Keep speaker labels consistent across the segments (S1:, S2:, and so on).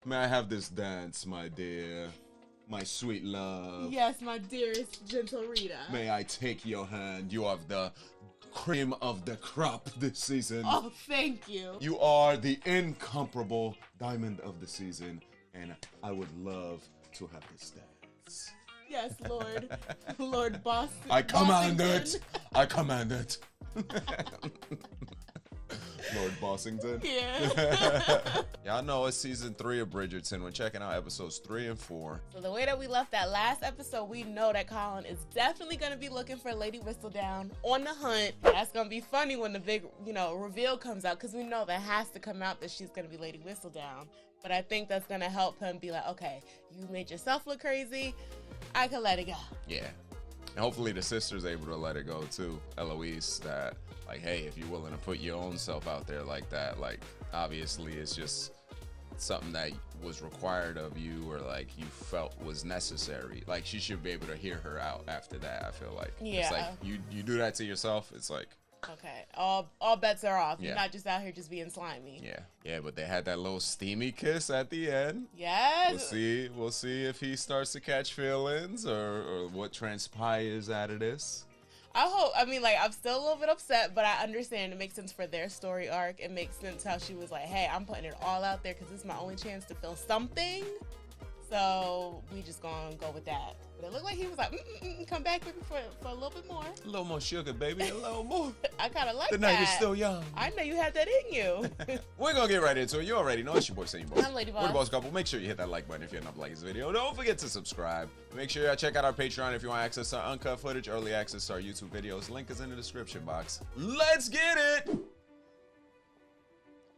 S1: May I have this dance, my dear? My sweet love.
S2: Yes, my dearest gentle Rita.
S1: May I take your hand? You are the cream of the crop this season.
S2: Oh, thank you.
S1: You are the incomparable diamond of the season, and I would love to have this dance.
S2: Yes, Lord. Lord Boss.
S1: I command it. I command it. Lord Bossington.
S2: Yeah.
S1: Y'all know it's season 3 of Bridgerton when checking out episodes 3 and 4.
S2: So the way that we left that last episode, we know that Colin is definitely going to be looking for Lady Whistledown on the hunt. That's going to be funny when the big, reveal comes out, because we know that has to come out that she's going to be Lady Whistledown. But I think that's going to help him be like, okay, you made yourself look crazy. I can let it go.
S1: Yeah. And hopefully the sister's able to let it go too, Eloise, that like, hey, if you're willing to put your own self out there like that, like obviously it's just something that was required of you or like you felt was necessary. Like she should be able to hear her out after that, I feel like.
S2: Yeah.
S1: It's like you do that to yourself, it's like,
S2: okay, all bets are off.
S1: Yeah.
S2: You're not just out here just being slimy.
S1: yeah, but they had that little steamy kiss at the end.
S2: Yes.
S1: We'll see if he starts to catch feelings or what transpires out of this.
S2: I'm still a little bit upset, but I understand. It makes sense for their story arc. It makes sense how she was like, hey, I'm putting it all out there because this is my only chance to feel something. So we just gonna go with that. But it looked like he was like, come back with me for a little bit more.
S1: A little more sugar, baby, a little more.
S2: I kind of like
S1: The
S2: that.
S1: night is still young.
S2: I know you had that in you.
S1: We're gonna get right into it. You already know it's your boy Seaon.
S2: I'm Lady
S1: We're the
S2: Boss.
S1: BAUScouple. Make sure you hit that like button if you're not liking this video. Don't forget to subscribe. Make sure you check out our Patreon if you want access to our uncut footage, early access to our YouTube videos. Link is in the description box. Let's get it!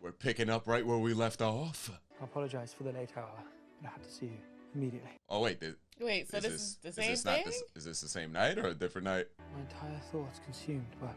S1: We're picking up right where we left off.
S3: I apologize for the late hour, but I had to see you immediately.
S1: Oh wait,
S2: Wait, so this is the same
S1: this
S2: thing?
S1: Is this the same night or a different night?
S3: My entire thoughts consumed, but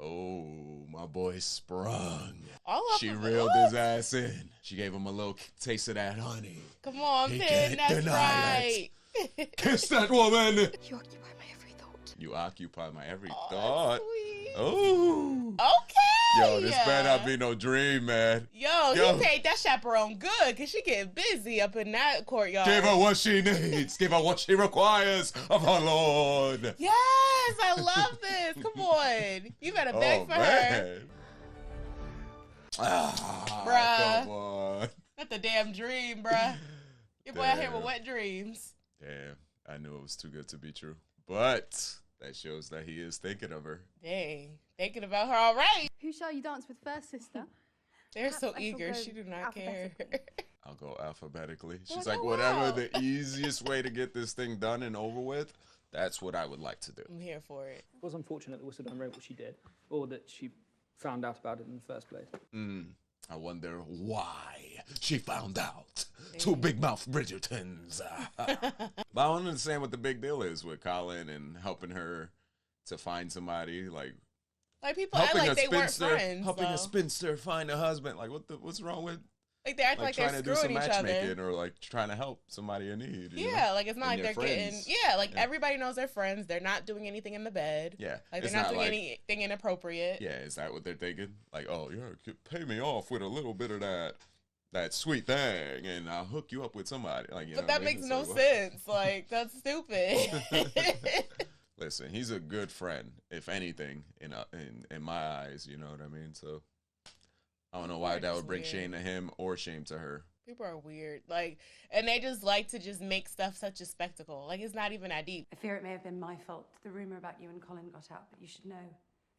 S1: Oh, my boy sprung.
S2: All of
S1: She
S2: them.
S1: reeled
S2: What?
S1: his ass in. She gave him a little taste of that honey.
S2: Come on,
S1: He
S2: Finn,
S1: can't
S2: that's
S1: deny
S2: right.
S1: Kiss that woman!
S4: You occupy my every thought.
S1: You occupy my every
S2: Oh,
S1: thought.
S2: sweet.
S1: Oh.
S2: Okay.
S1: Yo, this better not be no dream, man.
S2: Yo,
S1: Yo.
S2: he paid that chaperone good, because she getting busy up in that courtyard.
S1: Give her what she needs. Give her what she requires of her Lord.
S2: Yes, I love this. Come on. You better beg for her.
S1: Ah,
S2: Bruh.
S1: come on.
S2: Not the damn dream, bruh. Your boy out here with wet dreams.
S1: Damn, I knew it was too good to be true. But that shows that he is thinking of her.
S2: Dang. Thinking about her all right.
S4: Who shall you dance with first, sister?
S2: They're so
S4: Perhaps I shall
S2: eager.
S4: go
S2: She do not care.
S4: alphabetically.
S1: I'll go alphabetically. She's
S2: like,
S1: like,
S2: oh,
S1: whatever
S2: wow.
S1: the easiest way to get this thing done and over with, that's what I would like to do.
S2: I'm here for it.
S3: it was unfortunate that Whistledown wrote what she did, or that she found out about it in the first place.
S1: I wonder why she found out. Two big mouth Bridgertons. But I don't understand what the big deal is with Colin and helping her to find somebody, like
S2: People act like they weren't friends.
S1: helping
S2: though.
S1: a spinster find a husband. Like what's wrong with
S2: Like they act like they're
S1: trying to do
S2: screwing
S1: some
S2: each
S1: matchmaking
S2: other.
S1: or like trying to help somebody in need? You
S2: Yeah,
S1: know?
S2: like it's not
S1: And
S2: like
S1: they're
S2: they're getting.
S1: friends.
S2: Yeah, like
S1: Yeah.
S2: everybody knows they're friends. They're not doing anything in the bed.
S1: Yeah,
S2: Like
S1: it's
S2: they're not doing
S1: like,
S2: anything inappropriate.
S1: Yeah, is that what they're thinking? Like, oh, yeah, pay me off with a little bit of that sweet thing, and I'll hook you up with somebody. Like, you know
S2: But
S1: what I
S2: that
S1: mean?
S2: makes
S1: It's
S2: no
S1: like, what?
S2: sense. Like that's stupid.
S1: Listen, he's a good friend, if anything, in my eyes. You know what I mean? So I don't know why that would bring
S2: Weird.
S1: shame to him or shame to her.
S2: People are weird. Like, and they just like to just make stuff such a spectacle. Like it's not even that deep.
S5: I fear it may have been my fault. The rumor about you and Colin got out, but you should know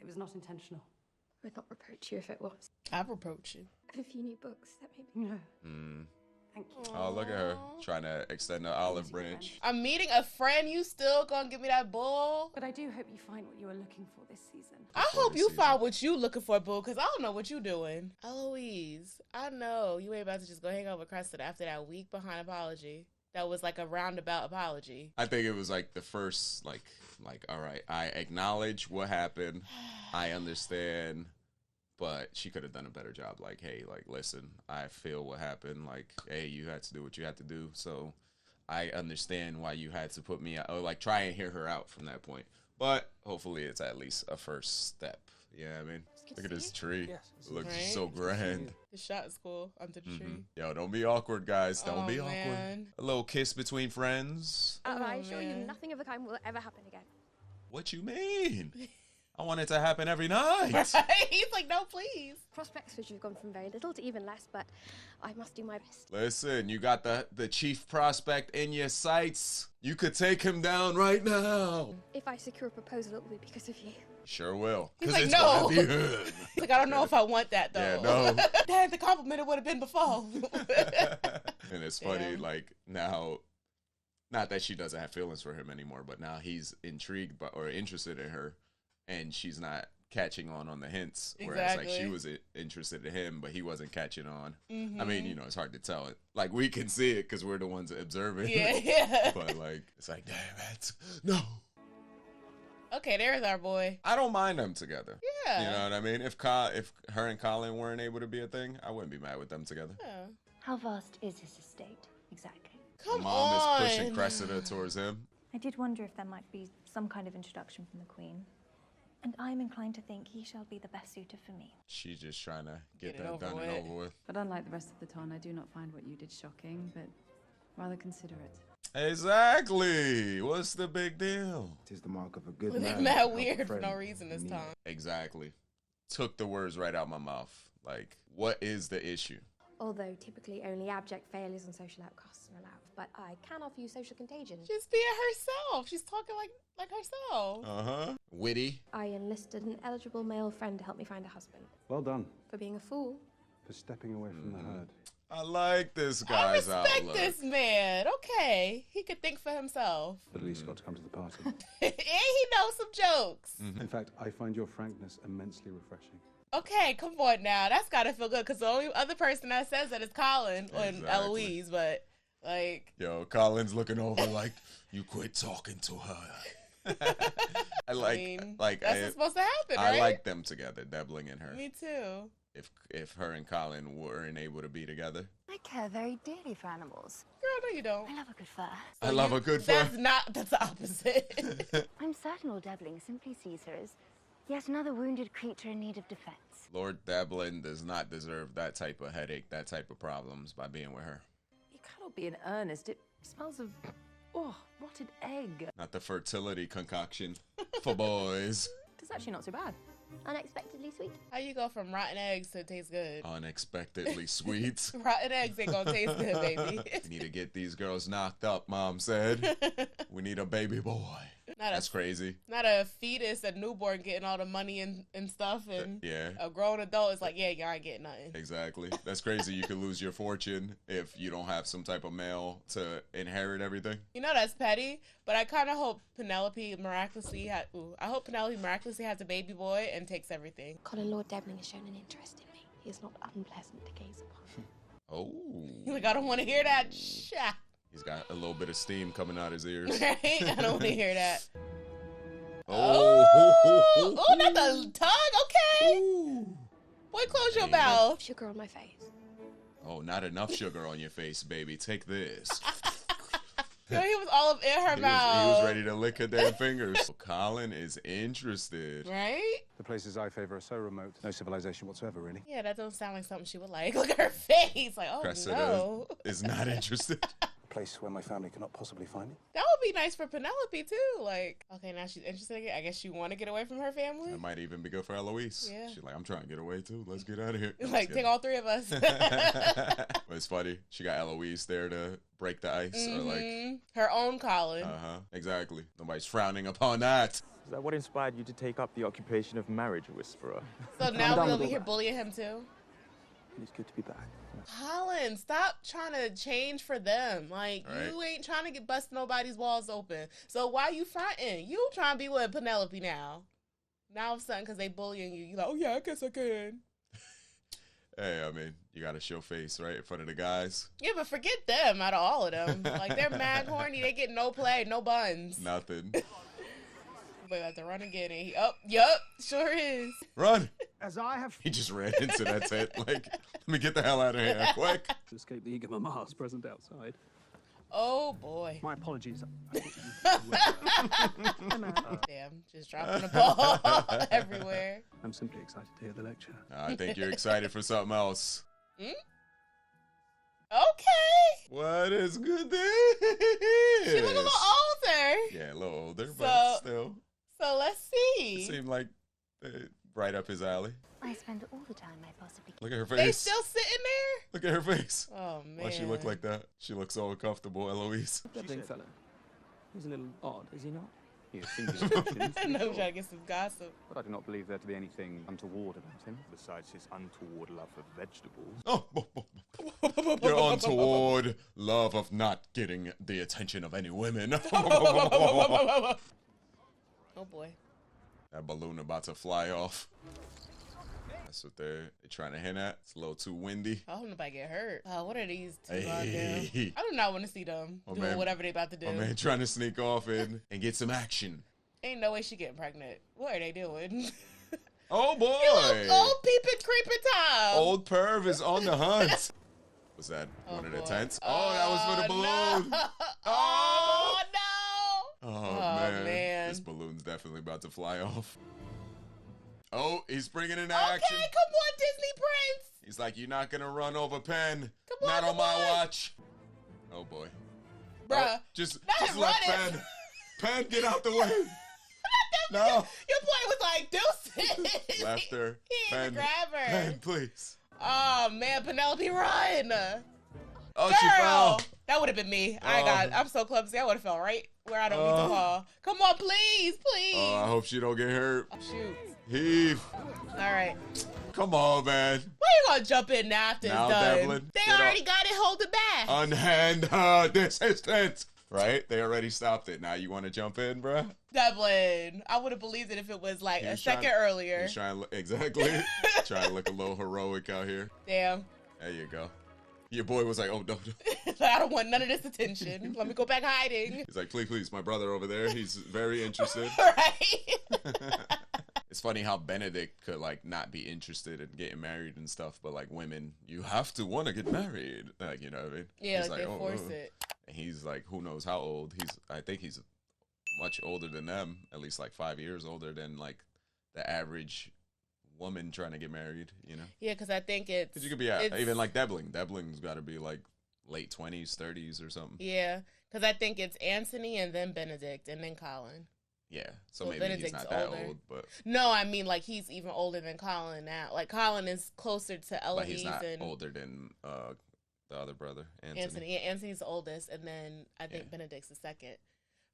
S5: it was not intentional.
S4: I would not reproach you if it was.
S2: I've approached you.
S4: I have a few new books that maybe.
S5: No. Thank you.
S1: Oh, look at her trying to extend the olive branch.
S2: I'm meeting a friend. You still gonna give me that bull?
S5: But I do hope you find what you are looking for this season.
S2: I
S1: For
S2: hope
S1: this
S2: you
S1: season.
S2: found what you looking for, boo, because I don't know what you doing. Eloise, I know you ain't about to just go hang out with Cressida after that week behind apology. That was like a roundabout apology.
S1: I think it was like the first, like, all right, I acknowledge what happened. I understand. But she could have done a better job. Like, hey, like, listen, I feel what happened. Like, hey, you had to do what you had to do. So I understand why you had to put me out. Or, like, try and hear her out from that point. But hopefully it's at least a first step. You know what I mean?
S4: Good
S1: Look at
S4: to
S1: this
S4: see
S1: tree.
S3: Yes.
S1: It looks
S2: Right?
S1: so grand.
S2: The shot is cool under the tree.
S1: Yo, don't be awkward, guys. Don't
S2: Oh,
S1: be awkward.
S2: man.
S1: A little kiss between friends.
S4: you. I
S2: Oh,
S4: assure you,
S2: man.
S4: nothing of the kind will ever happen again.
S1: What you mean? I want it to happen every night.
S2: He's like, no, please.
S4: Prospects for you've gone from very little to even less, but I must do my best.
S1: Listen, you got the chief prospect in your sights. You could take him down right now.
S4: If I secure a proposal, it will be because of you.
S1: Sure will.
S2: He's
S1: 'Cause
S2: like,
S1: it's
S2: no.
S1: gonna be him.
S2: He's like, I don't know if I want that, though.
S1: Yeah, no.
S2: Dad, the compliment it would have been before.
S1: And it's funny,
S2: Damn.
S1: like now, not that she doesn't have feelings for him anymore, but now he's intrigued by, or interested in her, and she's not catching on the hints. Whereas like she
S2: Exactly.
S1: was interested in him, but he wasn't catching on.
S2: Mhm.
S1: I mean, you know, it's hard to tell it. Like we can see it because we're the ones observing.
S2: Yeah.
S1: But like, it's like, damn it, no.
S2: Okay, there's our boy.
S1: I don't mind them together.
S2: Yeah.
S1: You know what I mean? If her and Colin weren't able to be a thing, I wouldn't be mad with them together.
S2: Yeah.
S5: How vast is his estate, exactly?
S2: Come
S1: Mom
S2: on.
S1: is pushing Cressida towards him.
S6: I did wonder if there might be some kind of introduction from the Queen. And I'm inclined to think he shall be the best suitor for me.
S1: She's just trying to get
S2: Get it
S1: that
S2: over
S1: done and
S2: with.
S1: over with.
S7: But unlike the rest of the town, I do not find what you did shocking, but rather considerate.
S1: Exactly. What's the big deal?
S8: It is the mark of a good
S2: Well,
S8: man.
S2: they're
S8: to
S2: mad
S8: help a
S2: weird for no
S8: friend
S2: reason
S8: in
S2: this
S8: need.
S2: time.
S1: Exactly. Took the words right out my mouth. Like, what is the issue?
S4: Although typically only abject failures and social outcasts are allowed. But I can offer you social contagion.
S2: Just being herself. She's talking like herself.
S1: Uh-huh. Witty.
S4: I enlisted an eligible male friend to help me find a husband.
S8: Well done
S4: For being a fool.
S8: for stepping away from the herd.
S1: I like this
S2: I
S1: guy's
S2: respect
S1: outlook.
S2: this man. Okay. He could think for himself.
S8: But at least got to come to the party.
S2: And he knows some jokes.
S8: In fact, I find your frankness immensely refreshing.
S2: Okay, come on now. That's gotta feel good because the only other person that says that is Colin and
S1: Exactly.
S2: Eloise, but like
S1: Yo, Colin's looking over like, you quit talking to her. I like,
S2: mean,
S1: like
S2: that's what's supposed to happen, right?
S1: I like them together, Devling and her.
S2: Me too.
S1: If her and Colin weren't able to be together.
S6: I care very dearly for animals.
S2: Girl, no you don't.
S6: I love a good fur.
S1: I love a good fur.
S2: That's the opposite.
S6: I'm certain Lord Devling simply sees her as yet another wounded creature in need of defense.
S1: Lord Devlin does not deserve that type of headache, that type of problems by being with her.
S7: You cannot be in earnest. It smells of, oh, rotted egg.
S1: Not the fertility concoction for boys.
S7: It's actually not so bad.
S4: Unexpectedly sweet.
S2: How you go from rotten eggs to taste good?
S1: Unexpectedly sweet.
S2: Rotten eggs ain't gonna taste good, baby.
S1: We need to get these girls knocked up, Mom said. We need a baby boy. That's crazy.
S2: Not a fetus, a newborn getting all the money and stuff, and
S1: Yeah.
S2: a grown adult is like, yeah, y'all ain't getting nothing.
S1: Exactly. That's crazy. You could lose your fortune if you don't have some type of male to inherit everything.
S2: You know that's petty, but I kind of hope Penelope miraculously has a baby boy and takes everything.
S4: Colin Lord Devling has shown an interest in me. He is not unpleasant to gaze upon.
S1: Oh.
S2: Like, I don't want to hear that. Shit.
S1: He's got a little bit of steam coming out his ears.
S2: Right? I don't want to hear that.
S1: Oh.
S2: Oh, that's a tongue. Okay. Boy, close your mouth.
S4: Sugar on my face.
S1: Oh, not enough sugar on your face, baby. Take this.
S2: Yo, he was all up in her
S1: He
S2: mouth.
S1: was ready to lick her damn fingers. Colin is interested.
S2: Right?
S8: The places I favor are so remote, no civilization whatsoever, really.
S2: Yeah, that don't sound like something she would like. Look at her face. Like, oh
S1: Cressida
S2: no.
S1: is not interested.
S8: A place where my family cannot possibly find me.
S2: That would be nice for Penelope too. Like, okay, now she's interested again. I guess she want to get away from her family.
S1: That might even be good for Eloise.
S2: Yeah.
S1: She's like, I'm trying to get away too. Let's get out of here.
S2: Like, take all three of us.
S1: But it's funny. She got Eloise there to break the ice. Or like,
S2: Mhm. Her own Colin.
S1: exactly. Nobody's frowning upon that.
S9: Is that what inspired you to take up the occupation of marriage whisperer?
S2: So now we'll be here bullying him too.
S8: It's good to be back.
S2: Colin, stop trying to change for them. Like,
S1: Right.
S2: you ain't trying to get bust nobody's walls open. So why you fronting? You trying to be with Penelope now. Now all of a sudden, because they bullying you, you like, oh yeah, I guess I can.
S1: Hey, I mean, you got to show face, right, in front of the guys.
S2: Yeah, but forget them out of all of them. Like, they're mad horny. They get no play, no buns.
S1: Nothing.
S2: But about to run again. And he, yup, sure is.
S1: Run.
S3: As I have
S1: He just ran into that tent. Like, let me get the hell out of here quick.
S3: to escape the eager mammas present outside.
S2: Oh boy.
S3: My apologies.
S2: Damn, just dropping the ball everywhere.
S8: I'm simply excited to hear the lecture.
S1: I think you're excited for something else.
S2: Hmm? Okay.
S1: What is good this?
S2: She look a little older.
S1: Yeah, a little older, but still.
S2: So let's
S1: It
S2: see.
S1: seemed like right up his alley.
S6: I spend all the time I possibly can.
S1: Look at her
S2: They
S1: face.
S2: still sitting there?
S1: Look at her face.
S2: Oh man.
S1: Why she look like that? She looks so uncomfortable, Eloise.
S3: Debbling fella. He's a little odd, is he not?
S8: He has singular options,
S2: I know, trying to get some gossip.
S8: but I do not believe there to be anything untoward about him, besides his untoward love for vegetables.
S1: Oh, your untoward love of not getting the attention of any women.
S2: Oh boy.
S1: That balloon about to fly off. That's what they're trying to hint at. It's a little too windy.
S2: I hope nobody get hurt. What are these two
S1: Hey.
S2: out there? I do not want to see them doing
S1: man.
S2: whatever they about to do.
S1: My man trying to sneak off and get some action.
S2: Ain't no way she getting pregnant. What are they doing?
S1: Oh boy!
S2: Old peeping creeping Tom.
S1: Old perv is on the hunt. Was that one of the
S2: boy.
S1: tents? Oh, that was for the balloon.
S2: No.
S1: Oh!
S2: Oh no!
S1: Oh, man. This balloon's definitely about to fly off. Oh, he's bringing it into action.
S2: Okay, come on, Disney Prince.
S1: He's like, you're not gonna run over Penn.
S2: Come on,
S1: not on
S2: come
S1: my
S2: on.
S1: watch. Oh boy.
S2: Bruh.
S1: Oh, just
S2: not
S1: let
S2: running.
S1: Penn. Penn, get out the way. No.
S2: Your boy was like, deuces.
S1: Left her.
S2: He ain't
S1: Penn,
S2: grab her.
S1: Penn, please.
S2: Oh man, Penelope, run.
S1: Oh,
S2: Girl,
S1: she fell.
S2: that would have been me. I'm so clumsy. I would have fell right where I don't need to fall. Come on, please, please.
S1: Oh, I hope she don't get hurt.
S2: Shoot.
S1: Heave.
S2: All right.
S1: Come on, man.
S2: Why you gonna jump in now after
S1: Now,
S2: it's done?
S1: Devlin,
S2: They
S1: get
S2: already
S1: up.
S2: got it. Hold it back.
S1: Unhand her assistant. Right? They already stopped it. Now you want to jump in, bruh?
S2: Devlin, I would have believed it if it was like
S1: He
S2: a
S1: was
S2: second
S1: trying-
S2: earlier.
S1: He's trying to look, exactly. Trying to look a little heroic out here.
S2: Damn.
S1: There you go. Your boy was like, oh, no.
S2: I don't want none of this attention. Let me go back hiding.
S1: He's like, please, my brother over there. He's very interested.
S2: Right?
S1: It's funny how Benedict could like not be interested in getting married and stuff, but like women, you have to want to get married. Like, you know what I mean?
S2: Yeah,
S1: He's
S2: like they force it.
S1: And he's like, who knows how old? I think he's much older than them, at least like 5 years older than like the average woman trying to get married, you know?
S2: Yeah, because I think it's...
S1: Because you could be even like Debling. Debling's got to be like late 20s, 30s or something.
S2: Yeah, because I think it's Anthony and then Benedict and then Colin.
S1: Yeah, so
S2: Well,
S1: maybe he's
S2: Benedict's
S1: not that
S2: older.
S1: old, but...
S2: No, I mean like he's even older than Colin now. Like Colin is closer to
S1: But
S2: Eloise
S1: he's not
S2: and
S1: older than the other brother, Anthony.
S2: Anthony. Yeah, Anthony's the oldest, and then I think Benedict's the second.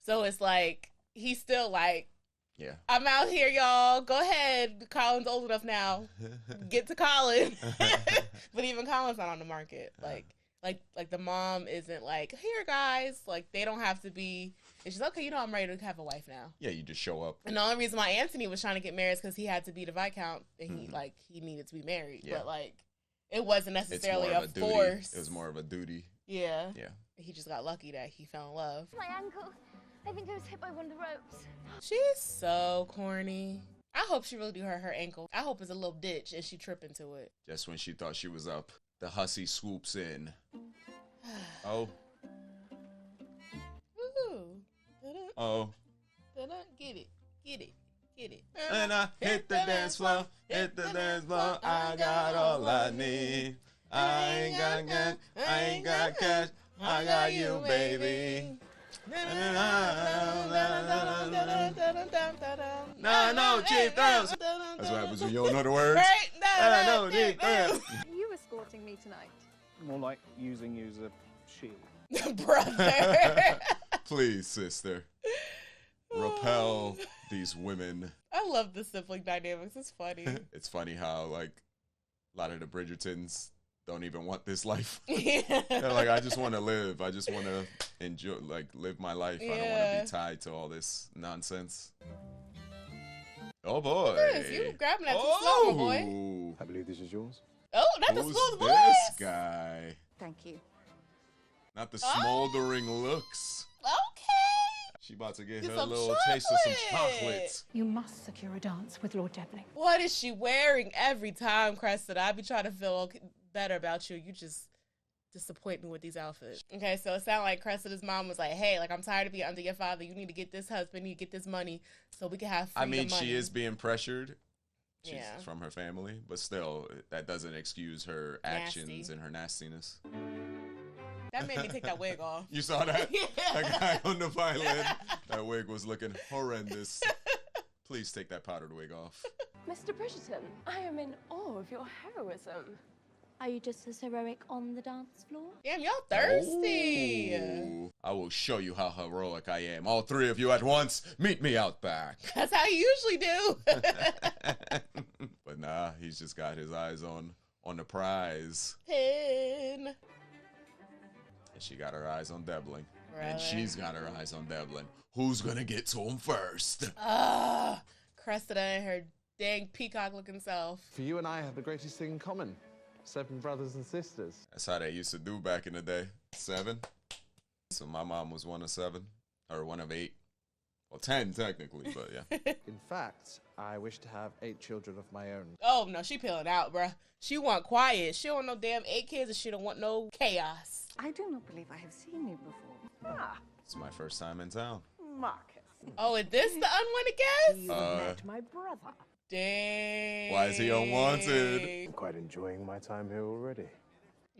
S2: So it's like he's still like,
S1: Yeah.
S2: I'm out here, y'all. Go ahead. Colin's old enough now. Get to Colin. But even Colin's not on the market. Like the mom isn't like, here guys. Like they don't have to be. It's just okay. You know, I'm ready to have a wife now.
S1: Yeah, you just show up.
S2: And the only reason why Anthony was trying to get married is because he had to be the Viscount and he needed to be married.
S1: Yeah.
S2: But like it wasn't
S1: It's
S2: necessarily
S1: more of
S2: a
S1: a duty.
S2: force.
S1: It was more of a duty.
S2: Yeah.
S1: Yeah.
S2: He just got lucky that he fell in love.
S6: My ankle. I think I was hit by one of the ropes.
S2: She's so corny. I hope she really do hurt her ankle. I hope it's a little ditch and she trip into it.
S1: Just when she thought she was up, the hussy swoops in. Oh.
S2: Woo.
S1: Oh.
S2: Get it. Get it. Get it.
S1: And I hit the dance floor, hit the dance floor. I got all I need. I ain't got gas, I ain't got cash. I got you, baby. No, cheap thrills. That's what happens when you don't know the words.
S2: Right?
S1: No, cheap thrills.
S6: Are you escorting me tonight?
S8: More like using you as a shield.
S2: Brother.
S1: Please, sister. Repel these women.
S2: I love the sibling dynamics. It's funny.
S1: It's funny how like a lot of the Bridgertons don't even want this life.
S2: Yeah.
S1: They're like, I just want to live. I just want to enjoy, like, live my life. I don't want to
S2: Yeah.
S1: be tied to all this nonsense. Oh boy!
S2: Yes, you grabbing that too slow, my boy.
S8: I believe this is yours.
S2: Oh, that's a
S1: Who's
S2: smooth
S1: this
S2: voice.
S1: guy?
S6: Thank you.
S1: Not the smoldering looks.
S2: Okay.
S1: She about to get
S2: Get
S1: her
S2: some
S1: little taste of some
S2: chocolate.
S1: chocolates.
S10: You must secure a dance with Lord Debling.
S2: What is she wearing every time, Cressida? I be trying to feel better about you. You just disappoint me with these outfits. Okay, so it sounded like Cressida's mom was like, hey, like, I'm tired of being under your father. You need to get this husband, you need to get this money so we can have freedom.
S1: I mean,
S2: money.
S1: she is being pressured. She's
S2: Yeah.
S1: from her family, but still, that doesn't excuse her actions and her nastiness.
S2: That made me take that wig off.
S1: You saw that?
S2: Yeah.
S1: That guy on the violin. That wig was looking horrendous. Please take that powdered wig off.
S11: Mr. Bridgerton, I am in awe of your heroism.
S4: Are you just as heroic on the dance floor?
S2: Damn, y'all thirsty.
S1: Ooh, I will show you how heroic I am. All three of you at once, meet me out back.
S2: That's how you usually do.
S1: But nah, he's just got his eyes on the prize.
S2: Pin.
S1: And she got her eyes on Devlin.
S2: Really?
S1: And she's got her eyes on Devlin. Who's gonna get to him first?
S2: Cressida and her dang peacock-looking self.
S12: For you and I have the greatest thing in common. 7 brothers and sisters.
S1: That's how they used to do back in the day. 7. So my mom was 1 of 7. Or 1 of 8. Well, 10 technically, but yeah.
S12: In fact, I wish to have 8 children of my own.
S2: Oh, no, she peeling out, bruh. She want quiet. She don't want no damn 8 kids and she don't want no chaos.
S5: I do not believe I have seen you before.
S1: It's my first time in town.
S5: Marcus.
S2: Oh, is this the unwanted guest?
S5: You met my brother.
S2: Dang.
S1: Why is he unwanted?
S13: I'm quite enjoying my time here already.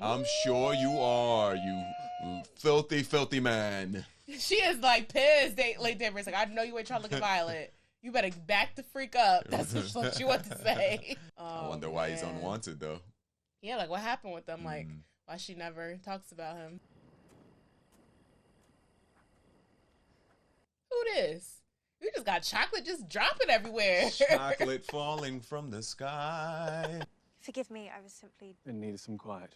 S1: I'm sure you are, you filthy, filthy man.
S2: She is like pissed. Late Denver's like, I know you ain't trying to look at Violet. You better back the freak up. That's what she wants to say.
S1: I wonder why he's unwanted, though.
S2: Yeah, like what happened with them? Like, why she never talks about him? Who this? You just got chocolate just dropping everywhere.
S1: Chocolate falling from the sky.
S6: Forgive me, I was simply...
S13: In need of some quiet.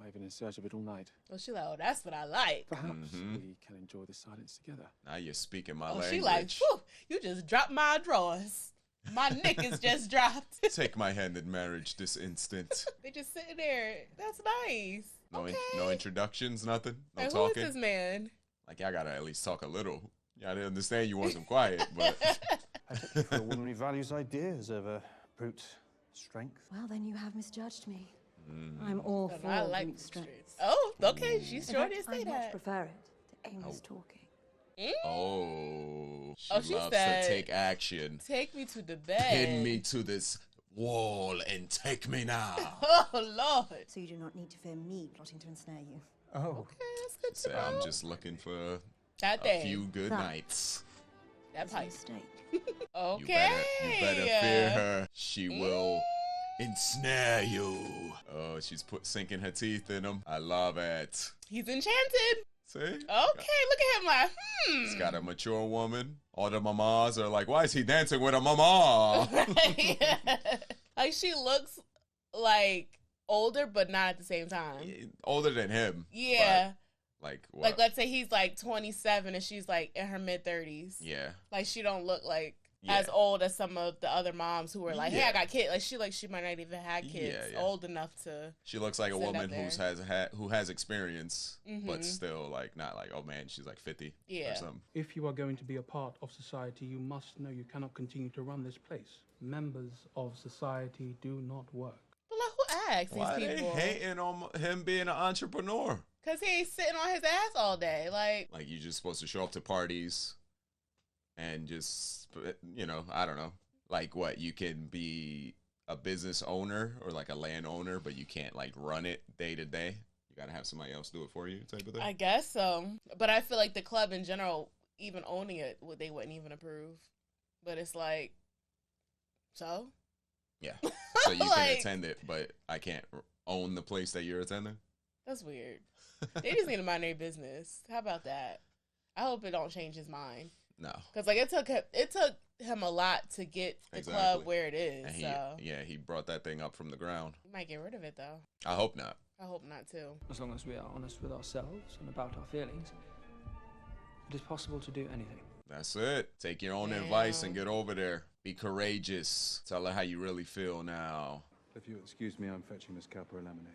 S13: I've been in search of it all night.
S2: Well, she like, oh, that's what I like.
S13: Perhaps we can enjoy the silence together.
S1: Now you're speaking my
S2: Oh,
S1: language.
S2: she like, whew, you just dropped my drawers. My neck is just dropped.
S1: Take my hand in marriage this instant.
S2: They just sitting there. That's nice.
S1: No introductions, nothing. No
S2: like,
S1: talking.
S2: Who is this man?
S1: Like, I gotta at least talk a little. Yeah, I didn't understand you want some quiet, but...
S13: I take you for a woman who values ideas over brute strength.
S5: Well, then you have misjudged me. I'm all for
S2: I like
S5: brute strength.
S2: Oh, okay. She
S5: In
S2: sure
S5: fact,
S2: did
S5: I
S2: say
S5: much
S2: that.
S5: prefer it to aimless talking.
S1: Oh,
S2: she
S1: loves
S2: said,
S1: to take action.
S2: Take me to the bed.
S1: Pin me to this wall and take me now.
S2: Oh, Lord.
S5: So you do not need to fear me plotting to ensnare you.
S13: Oh.
S2: Okay, that's good
S1: Say,
S2: to know.
S1: I'm just looking for
S2: That
S1: a
S2: day.
S1: few good
S5: That-
S1: nights.
S2: That
S5: It's a
S2: pipe.
S5: mistake.
S2: Okay.
S1: You better fear her. She will ensnare you. Oh, she's sinking her teeth in him. I love it.
S2: He's enchanted.
S1: See?
S2: Okay, look at him like,
S1: He's got a mature woman. All the mamas are like, why is he dancing with a mama?
S2: Like, she looks like older, but not at the same time.
S1: Older than him.
S2: Yeah.
S1: but, like, what?
S2: Like, let's say he's like 27 and she's like in her mid-30s.
S1: Yeah.
S2: Like, she don't look like as old as some of the other moms who are like, hey, I got kids. Like, she might not even have kids old enough to.
S1: She looks like a
S2: sit up
S1: woman
S2: there.
S1: who has experience, but still like not like, oh man, she's like 50 or something.
S3: If you are going to be a part of society, you must know you cannot continue to run this place. Members of society do not work.
S2: But like, who asked
S1: Why
S2: these people?
S1: they hating on him being an entrepreneur?
S2: Because he ain't sitting on his ass all day. Like
S1: you're just supposed to show up to parties and just, you know, I don't know. Like what, you can be a business owner or like a land owner, but you can't like run it day to day. You got to have somebody else do it for you type of thing.
S2: I guess so. But I feel like the club in general, even owning it, they wouldn't even approve. But it's like, so?
S1: Yeah. So you
S2: Like-
S1: can attend it, but I can't own the place that you're attending?
S2: That's weird. They just need to mind their business. How about that? I hope it don't change his mind.
S1: No.
S2: Because like it took him a lot to get the club where it is.
S1: And
S2: So
S1: he brought that thing up from the ground.
S2: we might get rid of it though.
S1: I hope not.
S2: I hope not too.
S3: As long as we are honest with ourselves and about our feelings, it is possible to do anything.
S1: That's it. Take your own advice and get over there. Be courageous. Tell her how you really feel now.
S13: If you'll excuse me, I'm fetching Miss Cowper a lemonade.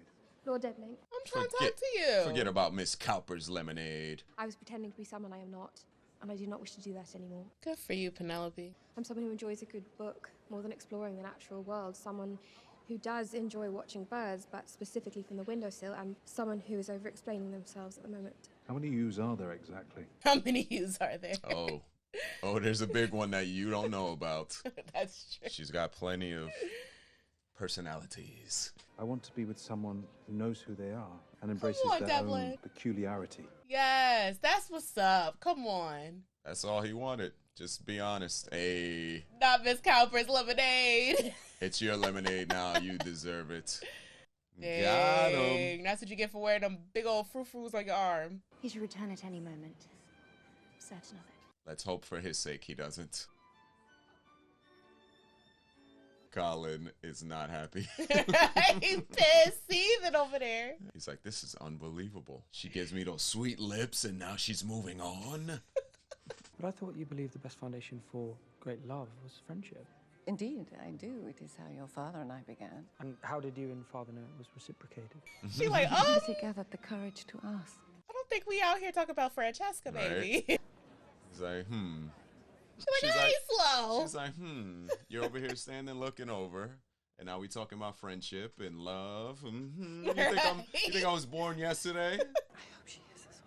S4: Lord Devlin,
S2: I'm trying to talk to you.
S1: Forget about Miss Cowper's lemonade.
S4: I was pretending to be someone I am not, and I do not wish to do that anymore.
S2: Good for you, Penelope.
S4: I'm someone who enjoys a good book more than exploring the natural world, someone who does enjoy watching birds, but specifically from the windowsill, and someone who is over-explaining themselves at the moment.
S13: How many yous are there exactly?
S2: How many yous are there?
S1: Oh, there's a big one that you don't know about.
S2: That's true.
S1: She's got plenty of personalities.
S13: I want to be with someone who knows who they are and embraces
S2: on,
S13: their
S2: Devlin.
S13: own peculiarity.
S2: Yes, that's what's up. Come on.
S1: That's all he wanted. Just be honest. Hey,
S2: Not Miss Cowper's lemonade.
S1: it's your lemonade now. You deserve it.
S2: Dang,
S1: Got him.
S2: that's what you get for wearing them big old frou-frous on your arm.
S14: He should return at any moment. I'm certain of it.
S1: Let's hope for his sake he doesn't. Colin is not happy.
S2: He's pissed, seething over there.
S1: He's like, this is unbelievable. She gives me those sweet lips and now she's moving on.
S3: But I thought you believed the best foundation for great love was friendship.
S15: Indeed, I do. It is how your father and I began.
S3: And how did you and father know it was reciprocated?
S2: She like,
S15: Has he gathered the courage to ask?
S2: I don't think we out here talking about Francesca, baby.
S1: Right. He's like,
S2: She's like, slow.
S1: She's like, You're over here standing looking over. And now we talking about friendship and love. You think I was born yesterday?
S15: I hope she is as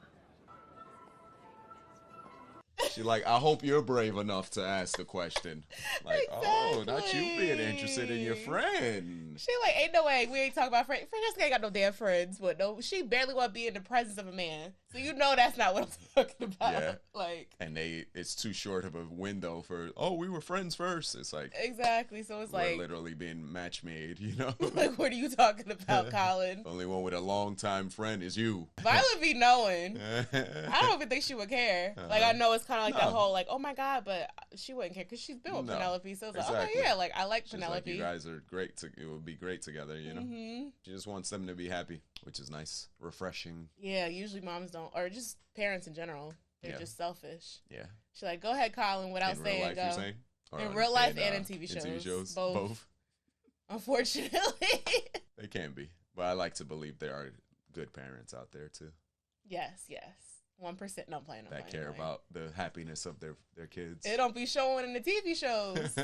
S15: well.
S1: She like, I hope you're brave enough to ask the question. Like, oh, not you being interested in your friend.
S2: She like, ain't no way we ain't talking about friends. Francesca ain't got no damn friends, but no, she barely want to be in the presence of a man. So you know that's not what I'm talking about.
S1: Yeah.
S2: Like,
S1: and it's too short of a window for, we were friends first. It's like,
S2: exactly. So it's
S1: we're
S2: like
S1: literally being match made, you know?
S2: Like, what are you talking about, Colin?
S1: The only one with a long-time friend is you.
S2: Violet be knowing. I don't even think she would care. Like, I know it's kind of like that whole, like, oh my God, but she wouldn't care because she's been with Penelope. So it's like, okay, yeah, like, I like
S1: She's
S2: Penelope.
S1: like, you guys are great. It would be great together, you know?
S2: Mm-hmm.
S1: She just wants them to be happy, which is nice. Refreshing.
S2: Yeah, usually moms don't, or just parents in general. They're just selfish.
S1: Yeah.
S2: She's like, go ahead, Colin, without
S1: in
S2: saying
S1: real life,
S2: go.
S1: You're saying?
S2: In real life and in TV shows.
S1: In TV shows?
S2: Both. Unfortunately.
S1: They can be. But I like to believe there are good parents out there, too.
S2: Yes. 1%. No, I'm playing.
S1: That care about the happiness of their kids.
S2: It don't be showing in the TV shows.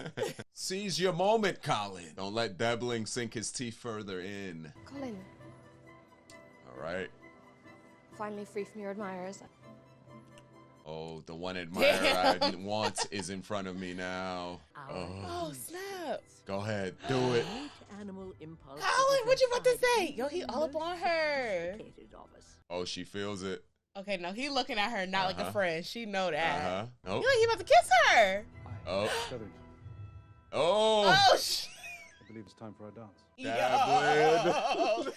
S1: Seize your moment, Colin. Don't let Dabbling sink his teeth further in.
S4: Colin,
S1: All right.
S4: finally free from your admirers.
S1: Oh, the one admirer I didn't want is in front of me now.
S2: Oh, snap.
S1: Go ahead. Do it.
S16: Animal impulse.
S2: Colin, what you about to say? Yo, he all up on her.
S1: Oh, she feels it.
S2: Okay, no, he looking at her not like a friend. She know that.
S1: Nope.
S2: He about to kiss her.
S1: Oh.
S2: Oh, shit.
S13: I believe it's time for our dance.
S1: Dablin.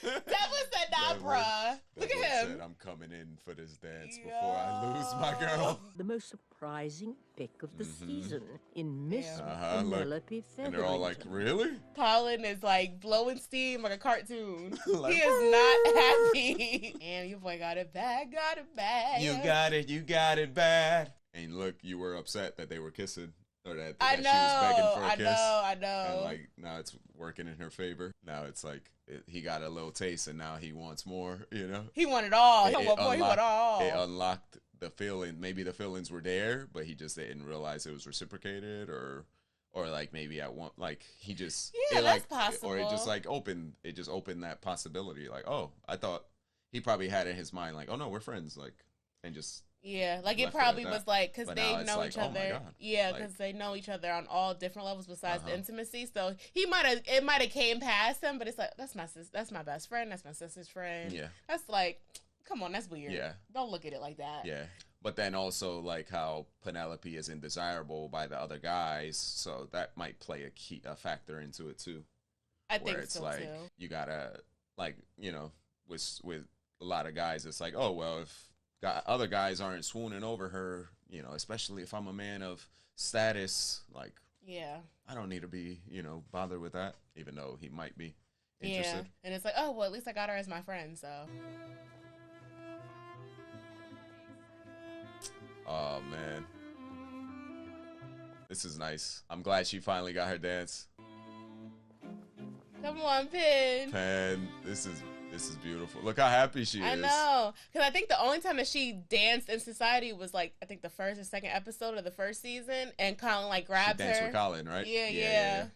S2: Devlin said, nah, bruh. Look at him.
S1: Said, I'm coming in for this dance before I lose my girl.
S16: The most surprising pick of the season in Miss
S1: And
S16: Penelope Featherington.
S1: they're all like, really?
S2: Colin is like blowing steam like a cartoon.
S1: Like,
S2: he is not happy. And your boy got it bad,
S1: You got it bad. And look, you were upset that they were kissing. Or that
S2: I
S1: she
S2: know,
S1: was begging for a kiss.
S2: I know.
S1: And like now it's working in her favor. Now it's like he got a little taste and now he wants more, you know?
S2: He wanted all. He wanted all.
S1: It unlocked the feeling. Maybe the feelings were there, but he just didn't realize it was reciprocated or like maybe at one, like he just.
S2: Yeah, that's possible.
S1: Or it just like opened that possibility. Like, oh, I thought he probably had in his mind like, oh no, we're friends. Like, and just.
S2: Yeah, like it probably was like because they know each other.
S1: Oh
S2: yeah, because they know each other on all different levels besides the intimacy. So it might have came past him, but it's like that's my best friend. That's my sister's friend.
S1: Yeah,
S2: that's like, come on, that's weird.
S1: Yeah,
S2: don't look at it like that.
S1: Yeah, but then also like how Penelope is indesirable by the other guys, so that might play a factor into it too.
S2: I think
S1: it's
S2: so
S1: like,
S2: too.
S1: You gotta like with a lot of guys, it's like, oh well, if other guys aren't swooning over her, especially if I'm a man of status, like,
S2: yeah,
S1: I don't need to be, bothered with that, even though he might be interested.
S2: Yeah, and it's like, oh, well, at least I got her as my friend, so.
S1: Oh, man. This is nice. I'm glad she finally got her dance.
S2: Come on, Pen.
S1: This is beautiful. Look how happy she is.
S2: I know. Because I think the only time that she danced in society was like, I think the first or second episode of the first season. And Colin like grabbed her.
S1: She danced with Colin, right?
S2: Yeah.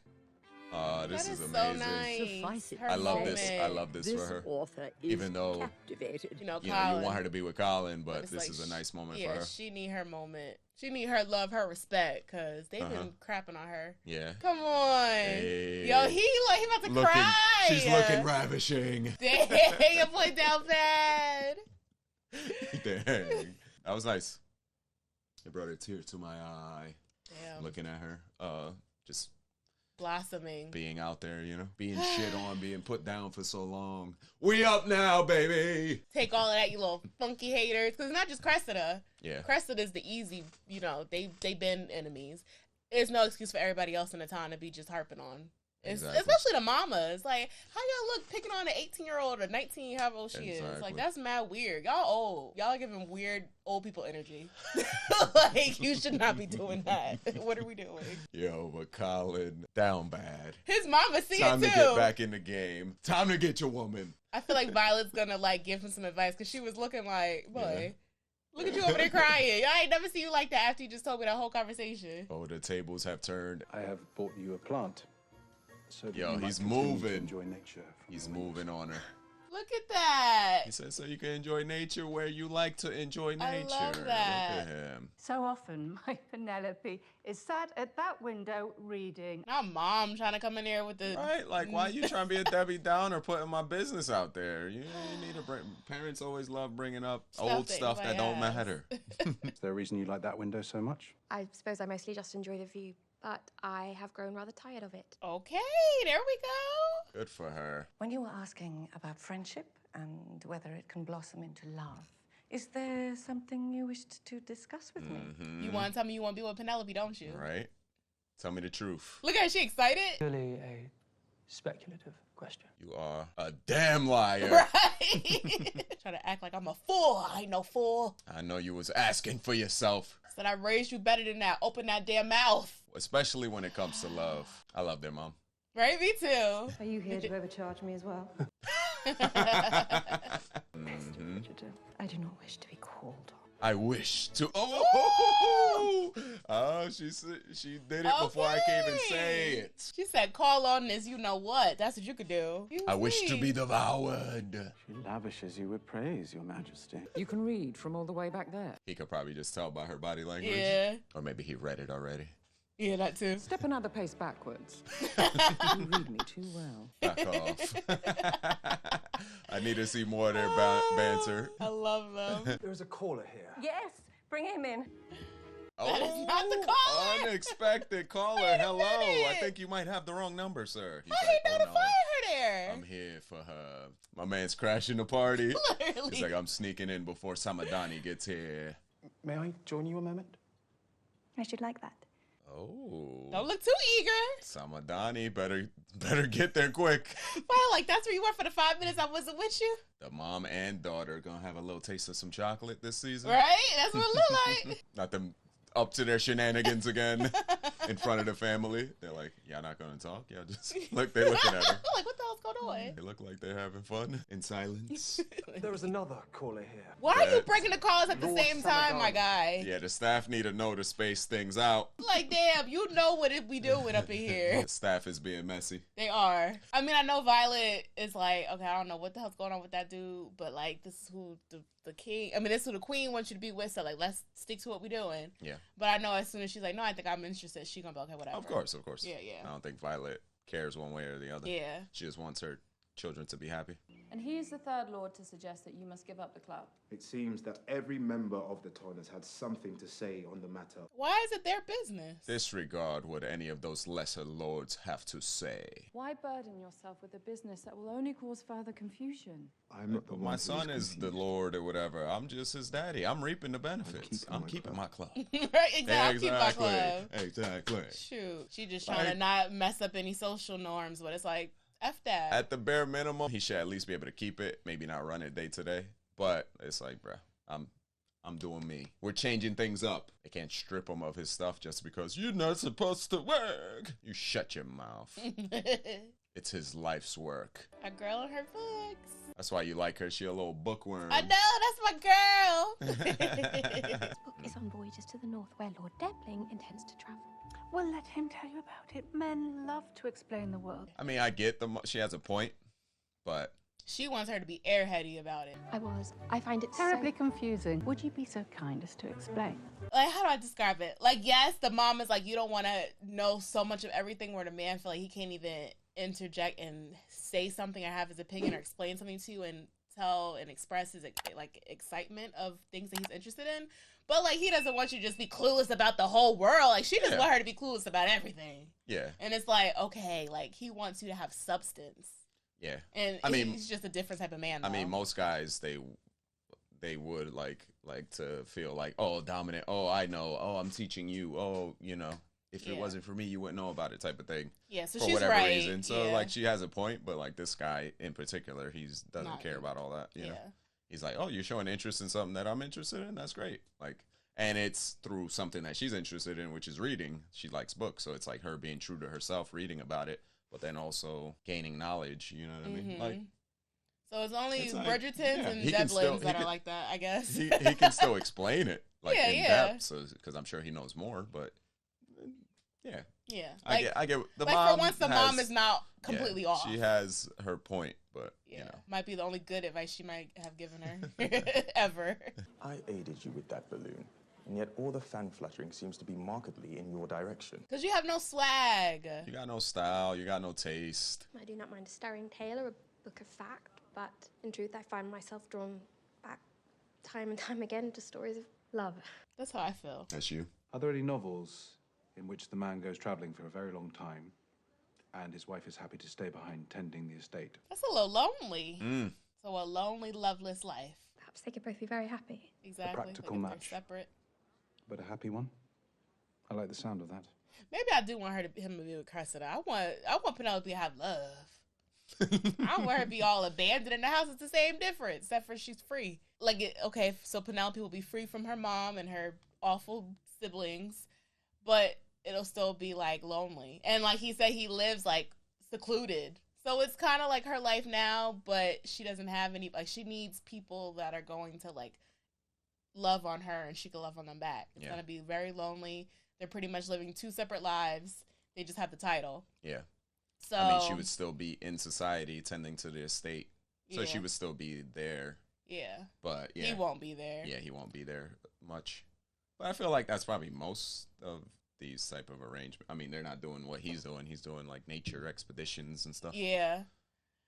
S1: This
S2: That
S1: is
S2: so
S1: amazing.
S2: nice.
S16: Suffice it
S2: Her
S1: I love
S2: moment.
S1: this. I love this for her.
S16: Author is
S1: Even though
S16: captivated.
S2: You know,
S1: you
S2: Colin.
S1: want her to be with Colin, but
S2: it's
S1: this
S2: like
S1: is a nice moment
S2: yeah,
S1: for her.
S2: she need her moment. She need her love, her respect, because they've been crapping on her.
S1: Yeah.
S2: Come on.
S1: Hey.
S2: Yo, he about to cry.
S1: She's looking ravishing.
S2: Dang, you played down bad.
S1: Dang. That was nice. It brought a tear to my eye.
S2: Damn.
S1: Looking at her. Just
S2: blossoming.
S1: Being out there, you know? Being shit on, being put down for so long. We up now, baby.
S2: Take all of that, you little funky haters. Because it's not just Cressida.
S1: Yeah.
S2: Cressida's the easy, you know, they been enemies. There's no excuse for everybody else in the town to be just harping on.
S1: Exactly.
S2: Especially the mamas. Like, how y'all look picking on an 18-year-old or 19, however old she is? Like, that's mad weird. Y'all old. Y'all are giving weird old people energy. Like, you should not be doing that. What are we doing?
S1: Yo, but Colin, down bad.
S2: His mama see it too.
S1: Time to get back in the game. Time to get your woman.
S2: I feel like Violet's gonna, like, give him some advice because she was looking like, boy, look at you over there crying. I ain't never seen you like that after you just told me that whole conversation.
S1: Oh, the tables have turned.
S13: I have bought you a plant. So that
S1: Yo,
S13: you might
S1: he's
S13: continue to
S1: moving.
S13: enjoy nature.
S1: He's moving on her.
S2: Look at that.
S1: He said, so you can enjoy nature where you like to enjoy nature.
S2: I love that.
S1: Look at him.
S10: So often, my Penelope is sat at that window reading.
S2: Now mom trying to come in there with the...
S1: Right, like, why you trying to be a Debbie Downer putting my business out there? You need to bring... Parents always love bringing up old stuff that don't matter.
S13: Is there a reason you like that window so much?
S4: I suppose I mostly just enjoy the view, but I have grown rather tired of it.
S2: Okay, there we go.
S1: Good for her.
S15: When you were asking about friendship and whether it can blossom into love, is there something you wished to discuss with me?
S2: You want to tell me you want to be with Penelope, don't you?
S1: Right. Tell me the truth.
S2: Look at her, she excited.
S3: Really a speculative question.
S1: You are a damn liar.
S2: Right. Try to act like I'm a fool. I ain't no fool.
S1: I know you was asking for yourself.
S2: Said I raised you better than that. Open that damn mouth.
S1: Especially when it comes to love. I love their mom.
S2: Right, me too.
S5: Are you here to overcharge me as well?
S15: Bridgerton, I do not wish to be called on.
S1: I wish to. Oh, she did it before I can even say it.
S2: She said, "Call on this. You know what? That's what you could do."
S1: I wish to be devoured.
S8: She lavishes you with praise, Your Majesty.
S15: You can read from all the way back there.
S1: He could probably just tell by her body language.
S2: Yeah.
S1: Or maybe he read it already.
S2: Yeah, that too.
S15: Step another pace backwards. You read me too well.
S1: Back off. I need to see more of their banter.
S2: I love them.
S13: There's a caller here.
S5: Yes, bring him in.
S2: That is not the caller.
S1: Unexpected caller. Hello. I think you might have the wrong number, sir. He's
S2: Why he notifying her there?
S1: I'm here for her. My man's crashing the party.
S2: Literally.
S1: He's like, I'm sneaking in before Samadani gets here.
S13: May I join you a moment?
S6: I should like that.
S1: Oh.
S2: Don't look too eager.
S1: Samadani, better get there quick.
S2: Well, like that's where you were for the 5 minutes I wasn't with you.
S1: The mom and daughter gonna have a little taste of some chocolate this season.
S2: Right? That's what it looked like.
S1: Not them up to their shenanigans again in front of the family. They're like, y'all not gonna talk? Y'all just look, they're looking at her.
S2: Like, what the hell's going on?
S1: They look like they're having fun in silence.
S13: There is another caller here.
S2: Why are you breaking the calls at the same time, my guy?
S1: Yeah, the staff need to know to space things out.
S2: Like, damn, you know what it we doing up in here.
S1: The staff is being messy.
S2: They are. I mean, I know Violet is like, okay, I don't know what the hell's going on with that dude, but like, this is who the king, I mean, this is who the queen wants you to be with, so like, let's stick to what we're doing. Yeah. But I know as soon as she's like, no, I think I'm interested, she's gonna be okay, whatever.
S1: Of course.
S2: Yeah, yeah.
S1: I don't think Violet cares one way or the other.
S2: Yeah.
S1: She just wants her children to be happy.
S17: And he is the third lord to suggest that you must give up the club.
S18: It seems that every member of the town has had something to say on the matter.
S2: Why is it their business?
S1: Disregard what any of those lesser lords have to say.
S17: Why burden yourself with a business that will only cause further confusion?
S18: I'm not the one
S1: My
S18: who's
S1: son is the
S18: confused.
S1: lord or whatever. I'm just his daddy. I'm reaping the benefits. I'm keeping my club.
S2: Right, exactly. Keep my club.
S1: Exactly.
S2: Shoot. She just trying to not mess up any social norms, but it's like, F that.
S1: At the bare minimum, he should at least be able to keep it. Maybe not run it day to day. But it's like, bruh, I'm doing me. We're changing things up. They can't strip him of his stuff just because you're not supposed to work. You shut your mouth. It's his life's work.
S2: A girl in her books.
S1: That's why you like her. She a little bookworm.
S2: I know, that's my girl.
S4: This book is on voyages to the north where Lord Debling intends to travel.
S10: Well, let him tell you about it. Men love to explain the world.
S1: I mean, I get she has a point, but
S2: she wants her to be airheady about it.
S4: I find it
S10: terribly confusing. Would you be so kind as to explain?
S2: Like, how do I describe it? Like, yes, the mom is like, you don't want to know so much of everything, where the man feel like he can't even interject and say something or have his opinion or explain something to you and tell and express his like excitement of things that he's interested in. But like, he doesn't want you to just be clueless about the whole world. Like, she just want her to be clueless about everything.
S1: Yeah.
S2: And it's like, okay, like, he wants you to have substance.
S1: Yeah.
S2: And
S1: I mean,
S2: he's just a different type of man, though.
S1: I mean, most guys, they would like to feel like, oh, dominant. Oh, I know. Oh, I'm teaching you. Oh, you know, if it wasn't for me, you wouldn't know about it, type of thing.
S2: Yeah, so
S1: for
S2: she's
S1: whatever
S2: right.
S1: reason. So
S2: Yeah.
S1: like, she has a point, but like, this guy in particular, doesn't care about all that. You know, he's like, oh, you're showing interest in something that I'm interested in. That's great. Like, and it's through something that she's interested in, which is reading. She likes books, so it's like her being true to herself, reading about it, but then also gaining knowledge. You know what I mean? Like,
S2: so it's only
S1: it's like,
S2: Bridgertons and Devlins that are like that, I guess.
S1: He can still explain it, like, in
S2: yeah.
S1: depth, so because I'm sure he knows more. But yeah,
S2: yeah,
S1: like, I get the
S2: like,
S1: mom.
S2: For once, the mom is not completely off.
S1: She has her point, but you know,
S2: might be the only good advice she might have given her ever.
S9: I aided you with that balloon, and yet all the fan fluttering seems to be markedly in your direction.
S2: Because you have no swag.
S1: You got no style. You got no taste.
S4: I do not mind a starring tale or a book of fact, but in truth, I find myself drawn back time and time again to stories of love.
S2: That's how I feel.
S1: That's you.
S13: Are there any novels in which the man goes travelling for a very long time and his wife is happy to stay behind tending the estate?
S2: That's a little lonely. So a lonely, loveless life.
S4: Perhaps they could both be very happy.
S2: Exactly.
S13: A practical
S2: like
S13: match.
S2: They're separate.
S13: But a happy one? I like the sound of that.
S2: Maybe I do want him to be with Cressida. I want Penelope to have love. I want her to be all abandoned in the house. It's the same difference, except for she's free. Like, okay, so Penelope will be free from her mom and her awful siblings, but it'll still be like lonely. And like he said, he lives like secluded. So it's kind of like her life now, but she doesn't have any, like, she needs people that are going to like love on her and she can love on them back. It's going to be very lonely. They're pretty much living two separate lives. They just have the title.
S1: Yeah.
S2: So
S1: I mean, she would still be in society tending to the estate. So she would still be there.
S2: Yeah.
S1: But yeah.
S2: He won't be there.
S1: Yeah, he won't be there much. But I feel like that's probably most of these type of arrangements. I mean, they're not doing what he's doing. He's doing like nature expeditions and stuff.
S2: Yeah.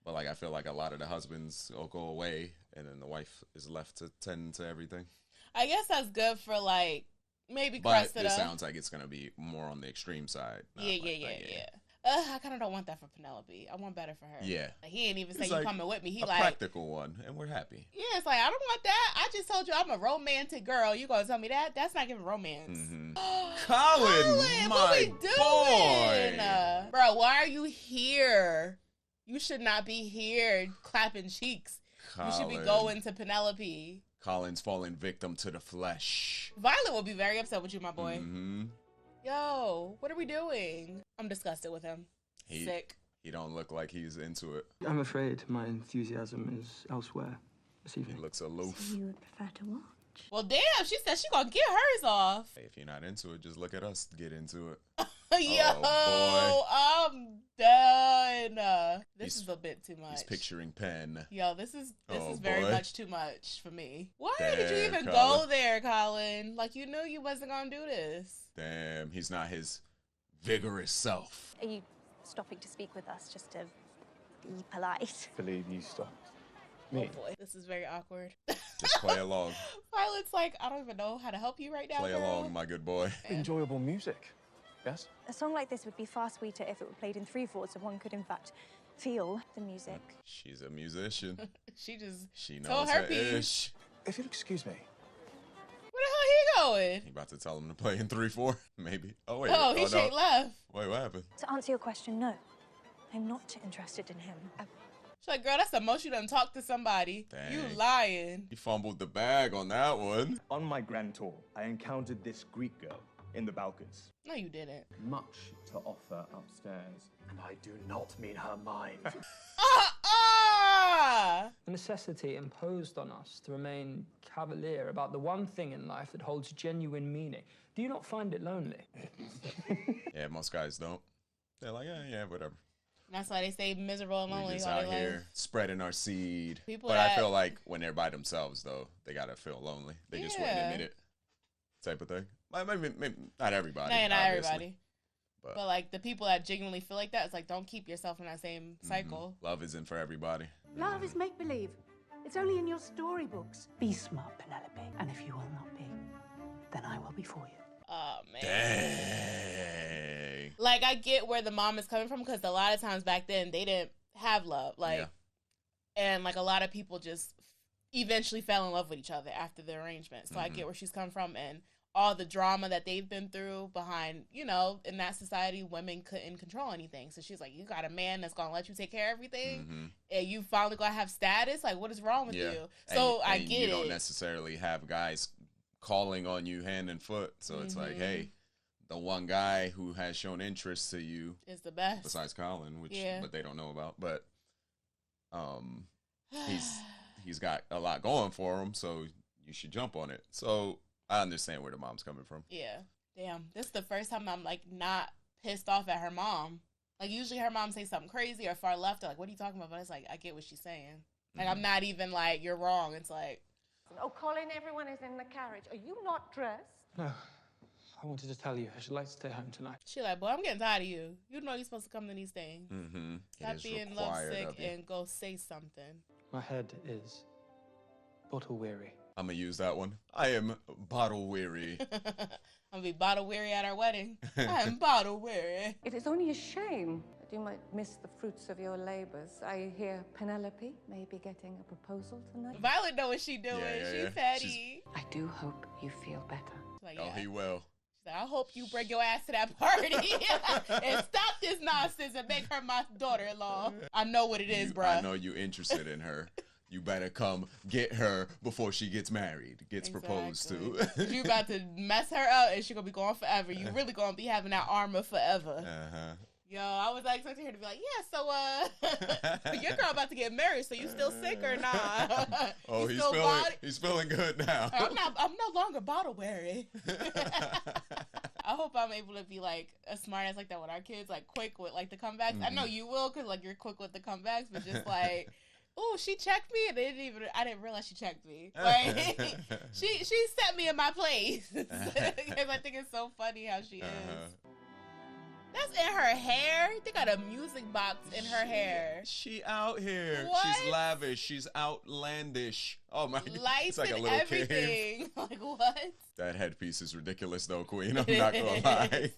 S1: But like, I feel like a lot of the husbands will go away and then the wife is left to tend to everything.
S2: I guess that's good for like maybe
S1: But
S2: Cressida.
S1: it sounds like it's going to be more on the extreme side.
S2: Yeah. I kind of don't want that for Penelope. I want better for her.
S1: Yeah.
S2: Like, he ain't even say
S1: It's
S2: you
S1: like
S2: coming with me. He
S1: a
S2: like
S1: practical one, and we're happy.
S2: Yeah, it's like, I don't want that. I just told you I'm a romantic girl. You gonna tell me that? That's not giving romance.
S1: Colin,
S2: what we
S1: boy.
S2: doing? Bro, why are you here? You should not be here clapping cheeks. You should be
S1: Colin.
S2: going to Penelope.
S1: Colin's falling victim to the flesh.
S2: Violet will be very upset with you, my boy.
S1: Mm-hmm.
S2: Yo, what are we doing? I'm disgusted with him. Sick.
S1: He don't look like he's into it.
S3: I'm afraid my enthusiasm is elsewhere this evening.
S1: He looks aloof.
S14: So you would prefer to watch?
S2: Well, damn, she said she gonna get hers off.
S1: Hey, if you're not into it, just look at us get into it.
S2: Yo, I'm done. This is a bit too much.
S1: He's picturing Penn.
S2: Yo, this is very
S1: boy.
S2: much too much for me. Why
S1: Damn,
S2: did you even go
S1: Colin.
S2: there, Colin? Like, you knew you wasn't gonna do this.
S1: Damn, he's not his vigorous self.
S6: Are you stopping to speak with us just to be polite?
S9: Believe you stopped.
S2: Oh boy, this is very awkward.
S1: Just play along.
S2: Violet's like, I don't even know how to help you right now,
S1: Play
S2: girl.
S1: along, my good boy.
S9: Enjoyable music. Yes?
S6: A song like this would be far sweeter if it were played in 3/4, so one could in fact feel the music.
S1: She's a musician.
S2: She
S1: knows
S2: told
S1: her
S2: her piece.
S1: ish.
S9: If you'll excuse me.
S2: Where the hell he going?
S1: He about to tell him to play in 3/4, maybe. Oh wait.
S2: Oh, he straight left.
S1: Wait, what happened?
S6: To answer your question, no. I'm not interested in him.
S2: She's like, girl, that's the most you done talked to somebody.
S1: Dang.
S2: You lying.
S1: He fumbled the bag on that one.
S9: On my grand tour, I encountered this Greek girl in the Balkans.
S2: No, you didn't.
S12: Much to offer upstairs, and I do not mean her mind.
S2: Nah.
S3: The necessity imposed on us to remain cavalier about the one thing in life that holds genuine meaning. Do you not find it lonely?
S1: Yeah, most guys don't. They're like, yeah, whatever.
S2: That's why they stay miserable and lonely.
S1: We just
S2: all
S1: out
S2: their life.
S1: here spreading our seed.
S2: People
S1: but
S2: that-
S1: I feel like when they're by themselves, though, they gotta feel lonely. They just wouldn't admit it, type of thing. Maybe not everybody.
S2: No, not
S1: obviously.
S2: everybody. But like the people that genuinely feel like that, it's like don't keep yourself in that same cycle.
S1: Love isn't for everybody.
S10: Love is make-believe. It's only in your storybooks. Be smart, Penelope. And if you will not be, then I will be for you.
S2: Oh, man.
S1: Dang.
S2: Like, I get where the mom is coming from because a lot of times back then, they didn't have love. Like, and like a lot of people just eventually fell in love with each other after the arrangement. So I get where she's come from and all the drama that they've been through behind, you know, in that society, women couldn't control anything. So she's like, you got a man that's going to let you take care of everything and you finally going to have status? Like, what is wrong with you? So I get it.
S1: You don't necessarily have guys calling on you hand and foot. So it's like, hey, the one guy who has shown interest to you
S2: is the best.
S1: Besides Colin, which but they don't know about. But he's got a lot going for him, so you should jump on it. So I understand where the mom's coming from.
S2: Yeah. Damn. This is the first time I'm like not pissed off at her mom. Like usually her mom say something crazy or far left or like, what are you talking about? But it's like, I get what she's saying. Like I'm not even like, you're wrong. It's like,
S15: Oh, Colin, everyone is in the carriage. Are you not dressed?
S3: No. I wanted to tell you I should like to stay home tonight.
S2: she like, boy, I'm getting tired of you. You know you're supposed to come to these things. Stop being lovesick and go say something.
S3: My head is bottle weary.
S1: I'm going to use that one. I am bottle weary.
S2: I'm going to be bottle weary at our wedding. I am bottle weary.
S15: It is only a shame that you might miss the fruits of your labors. I hear Penelope may be getting a proposal tonight.
S2: Violet know what she doing. She's petty.
S15: I do hope you feel better.
S2: Like,
S1: he will.
S2: She's like, I hope you bring your ass to that party and stop this nonsense and make her my daughter-in-law. I know what it is, bruh.
S1: I know you interested in her. You better come get her before she gets married, gets proposed to.
S2: You about to mess her up and she gonna be gone forever. You really gonna be having that armor forever. Yo, I was like expecting her to be like, yeah, so your girl about to get married, so you still sick or not?
S1: Oh, he's feeling good now.
S2: I'm no longer bottle weary. I hope I'm able to be like a smart ass like that with our kids, like quick with like the comebacks. I know you will, cause like you're quick with the comebacks, but just like, oh, she checked me, and I didn't realize she checked me. Like she set me in my place because I think it's so funny how she is. That's in her hair. They got a music box in her hair.
S1: She out here.
S2: What?
S1: She's lavish. She's outlandish. Oh my god.
S2: Lights
S1: It's like a
S2: and
S1: little
S2: everything.
S1: cave.
S2: Like what?
S1: That headpiece is ridiculous though, Queen. I'm not gonna lie.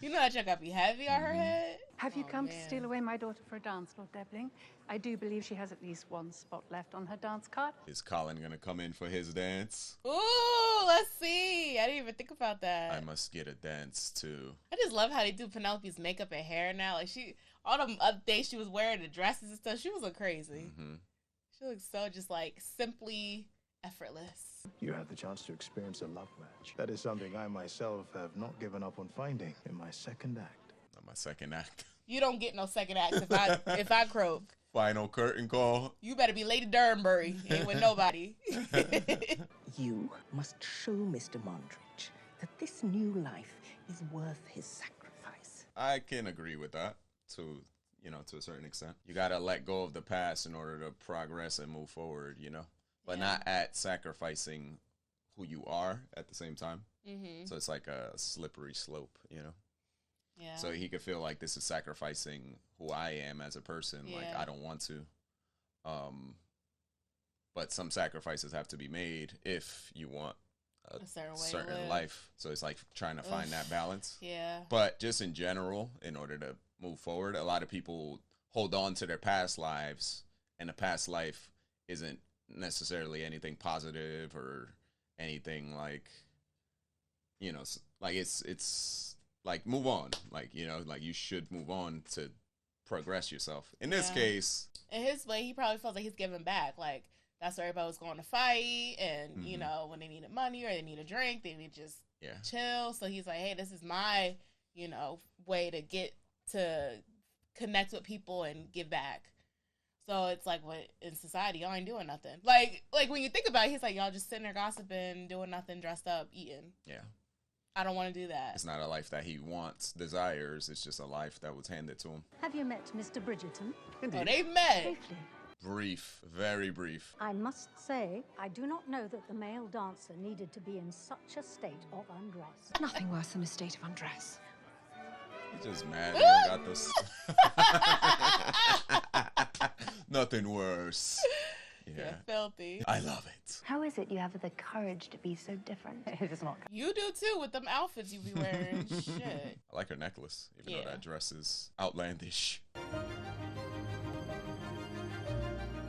S2: You know that chick got to be heavy on her head?
S10: Have you come to steal away my daughter for a dance, Lord Devling? I do believe she has at least one spot left on her dance card.
S1: Is Colin gonna come in for his dance?
S2: Ooh, let's see. I didn't even think about that.
S1: I must get a dance too.
S2: I just love how they do Penelope's makeup and hair now. Like all the other days she was wearing the dresses and stuff, she was look crazy. She looks so just like simply effortless.
S19: You had the chance to experience a love match. That is something I myself have not given up on finding in my second act.
S1: Not my second act.
S2: You don't get no second act if I croak.
S1: Final curtain call.
S2: You better be Lady Durnbury. Ain't with nobody.
S16: You must show Mr. Mondridge that this new life is worth his sacrifice.
S1: I can agree with that to a certain extent. You gotta let go of the past in order to progress and move forward, but not at sacrificing who you are at the same time. So it's like a slippery slope, Yeah. So he could feel like this is sacrificing who I am as a person. Yeah. Like I don't want to. But some sacrifices have to be made if you want a certain life. So it's like trying to find that balance.
S2: Yeah.
S1: But just in general, in order to move forward, a lot of people hold on to their past lives, and the past life isn't necessarily anything positive or anything like, like it's like move on, like you should move on to progress yourself. In this case,
S2: in his way, he probably felt like he's giving back. Like that's where everybody was going to fight, and when they needed money or they need a drink, they need to just chill. So he's like, hey, this is my way to get to connect with people and give back. So it's like, what in society, y'all ain't doing nothing. Like when you think about it, he's like, y'all just sitting there gossiping, doing nothing, dressed up, eating.
S1: Yeah.
S2: I don't want to do that.
S1: It's not a life that he wants, desires. It's just a life that was handed to him.
S10: Have you met Mr. Bridgerton?
S2: Oh, they met.
S10: Briefly.
S1: Brief, very brief.
S10: I must say, I do not know that the male dancer needed to be in such a state of undress.
S14: Nothing worse than a state of undress.
S1: He's just mad. He don't got this. Nothing worse. Yeah.
S2: Filthy.
S1: I love it.
S6: How is it you have the courage to be so different?
S10: It is not.
S2: You do too with them outfits you be wearing. Shit.
S1: I like her necklace, even though that dress is outlandish.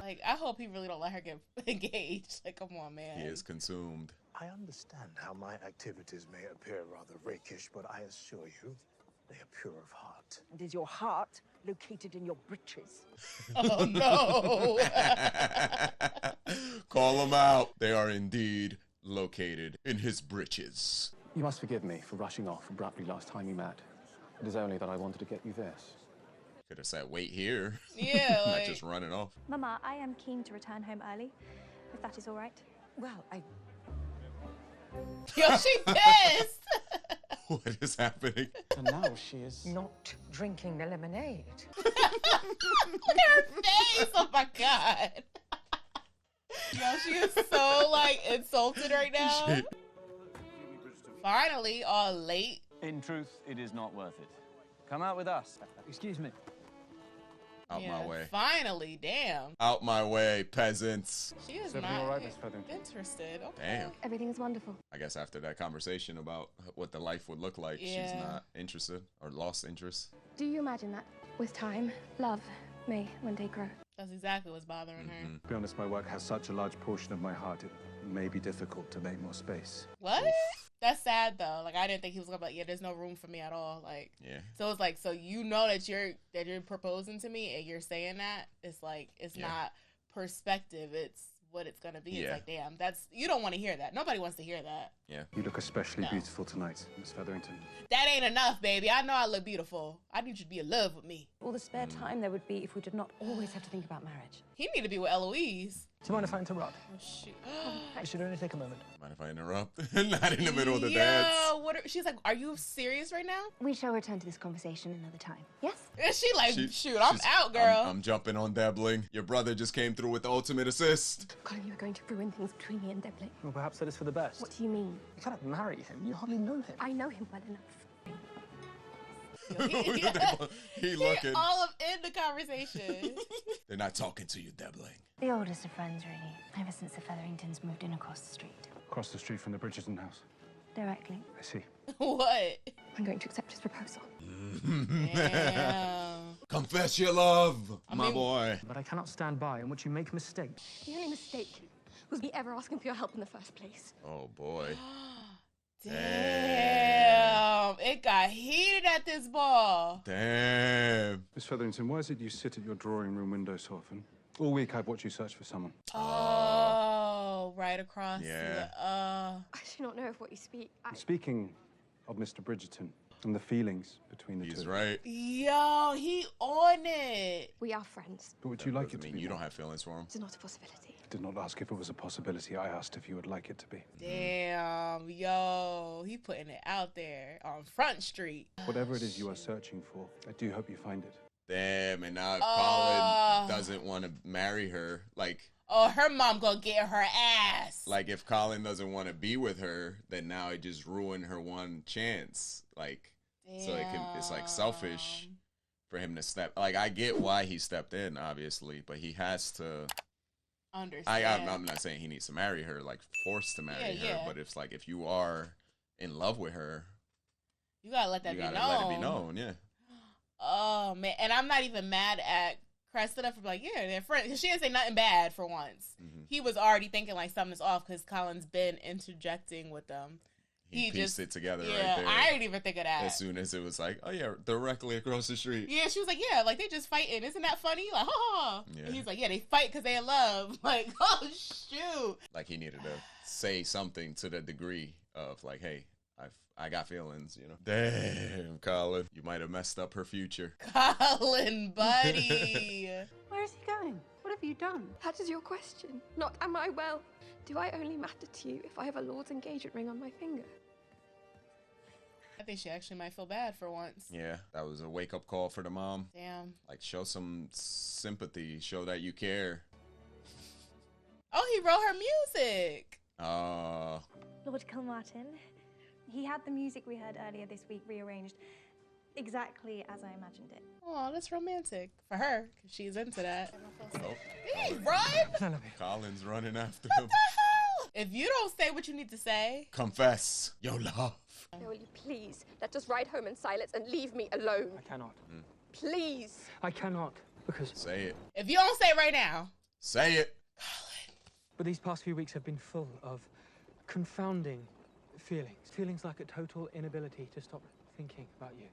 S2: Like, I hope he really don't let her get engaged. Like, come on, man.
S1: He is consumed.
S19: I understand how my activities may appear rather rakish, but I assure you, they are pure of heart.
S10: And is your heart located in your breeches?
S2: Oh, no.
S1: Call them out. They are indeed located in his breeches.
S12: You must forgive me for rushing off abruptly last time we met. It is only that I wanted to get you this.
S1: Could have said, wait here.
S2: Yeah,
S1: Not
S2: like...
S1: just running off.
S6: Mama, I am keen to return home early, if that is all right.
S15: Well,
S2: Yo, she pissed!
S1: What is happening?
S12: And now she is...
S15: not drinking the lemonade.
S2: Look at her face! Oh my god. Yo, she is so, like, insulted right now. Finally, all late.
S20: In truth, it is not worth it. Come out with us. Excuse me.
S1: Out my way.
S2: Finally, damn.
S1: Out my way, peasants.
S2: She is
S12: everything
S2: not
S12: all right, Miss Featherington?
S2: interested. Okay.
S1: Damn.
S14: Everything's wonderful.
S1: I guess after that conversation about what the life would look like, she's not interested or lost interest.
S14: Do you imagine that with time, love may one day grow?
S2: That's exactly what's bothering her.
S13: To be honest, my work has such a large portion of my heart, it may be difficult to make more space.
S2: What? That's sad though. Like, I didn't think he was gonna be like, yeah, there's no room for me at all. Like,
S1: yeah.
S2: So it's like, so you know that you're proposing to me and you're saying that. It's like, it's not perspective. It's what it's gonna be. It's like, damn, you don't want to hear that. Nobody wants to hear that.
S1: Yeah.
S13: You look especially beautiful tonight, Miss Featherington.
S2: That ain't enough, baby. I know I look beautiful. I need you to be in love with me.
S15: All the spare time there would be if we did not always have to think about marriage.
S2: He need to be with Eloise.
S12: Do you mind if I interrupt?
S2: Oh, shoot.
S12: It should only take a moment.
S1: Mind if I interrupt? Not in the middle of the dance.
S2: She's like, are you serious right now?
S14: We shall return to this conversation another time. Yes?
S2: And she like, shoot, I'm out, girl.
S1: I'm jumping on Debbling. Your brother just came through with the ultimate assist.
S14: Colin, you are going to ruin things between me and Debley.
S12: Well, perhaps that is for the best.
S14: What do you mean?
S12: You cannot marry him. You hardly know him.
S14: I know him well enough.
S1: He looking.
S2: All of in the conversation.
S1: They're not talking to you, Debbling.
S6: The oldest of friends, really, ever since the Featheringtons moved in across the street.
S13: Across the street from the Bridgerton house.
S6: Directly.
S13: I see.
S2: What?
S14: I'm going to accept his proposal.
S2: Damn.
S1: Confess your love, my boy.
S12: But I cannot stand by in which you make mistakes.
S14: The only mistake was me ever asking for your help in the first place.
S1: Oh, boy.
S2: Damn. It got heated at this ball.
S1: Damn.
S13: Miss Featherington, why is it you sit at your drawing room window so often? All week I've watched you search for someone.
S2: Oh, right across.
S1: Yeah.
S14: I do not know of what you speak.
S13: Speaking of Mr. Bridgerton and the feelings between the two.
S1: He's right.
S2: Yo, he on it.
S14: We are friends.
S13: But would you like it to be?
S1: You don't have feelings for him.
S14: It's not a possibility.
S13: I did not ask if it was a possibility. I asked if you would like it to be.
S2: Damn, yo, he putting it out there on Front Street.
S13: Whatever it is you are searching for, I do hope you find it.
S1: Damn, and now Colin doesn't want to marry her. Like,
S2: oh, her mom gonna get her ass.
S1: Like, if Colin doesn't want to be with her, then now it just ruined her one chance. Like, so it's like selfish for him to step. Like, I get why he stepped in, obviously, but he has to
S2: understand.
S1: I'm not saying he needs to marry her, like forced to marry her, but it's like if you are in love with her,
S2: you gotta let that be known.
S1: Let it be known, yeah.
S2: Oh man, and I'm not even mad at Cressida for like, yeah, they're friends. Cause she didn't say nothing bad for once. Mm-hmm. He was already thinking like something's off because Colin's been interjecting with them.
S1: He pieced it together right there.
S2: I didn't even think of that.
S1: As soon as it was like, oh yeah, directly across the street.
S2: Yeah, she was like, yeah, like they just fighting. Isn't that funny? Like, ha. Yeah. And he's like, yeah, they fight because they in love. Like, oh shoot.
S1: Like he needed to say something to the degree of like, hey, I got feelings, you know. Damn, Colin, you might have messed up her future.
S2: Colin, buddy.
S10: Where is he going? What have you done?
S14: That is your question. Not am I well. Do I only matter to you if I have a Lord's engagement ring on my finger?
S2: I think she actually might feel bad for once.
S1: Yeah, that was a wake-up call for the mom.
S2: Damn.
S1: Like, show some sympathy. Show that you care.
S2: Oh, he wrote her music.
S6: Lord Kilmartin. He had the music we heard earlier this week rearranged exactly as I imagined it.
S2: Oh, that's romantic for her, because she's into that.
S1: Oh.
S2: Did he run?
S1: Colin's running after him.
S2: What the hell? If you don't say what you need to say.
S1: Confess your love.
S14: Now, will you please let us ride home in silence and leave me alone?
S3: I cannot.
S14: Please.
S3: I cannot, because...
S1: Say it.
S2: If you don't say it right now.
S1: Say it.
S3: But these past few weeks have been full of confounding feelings. Feelings like a total inability to stop thinking about you.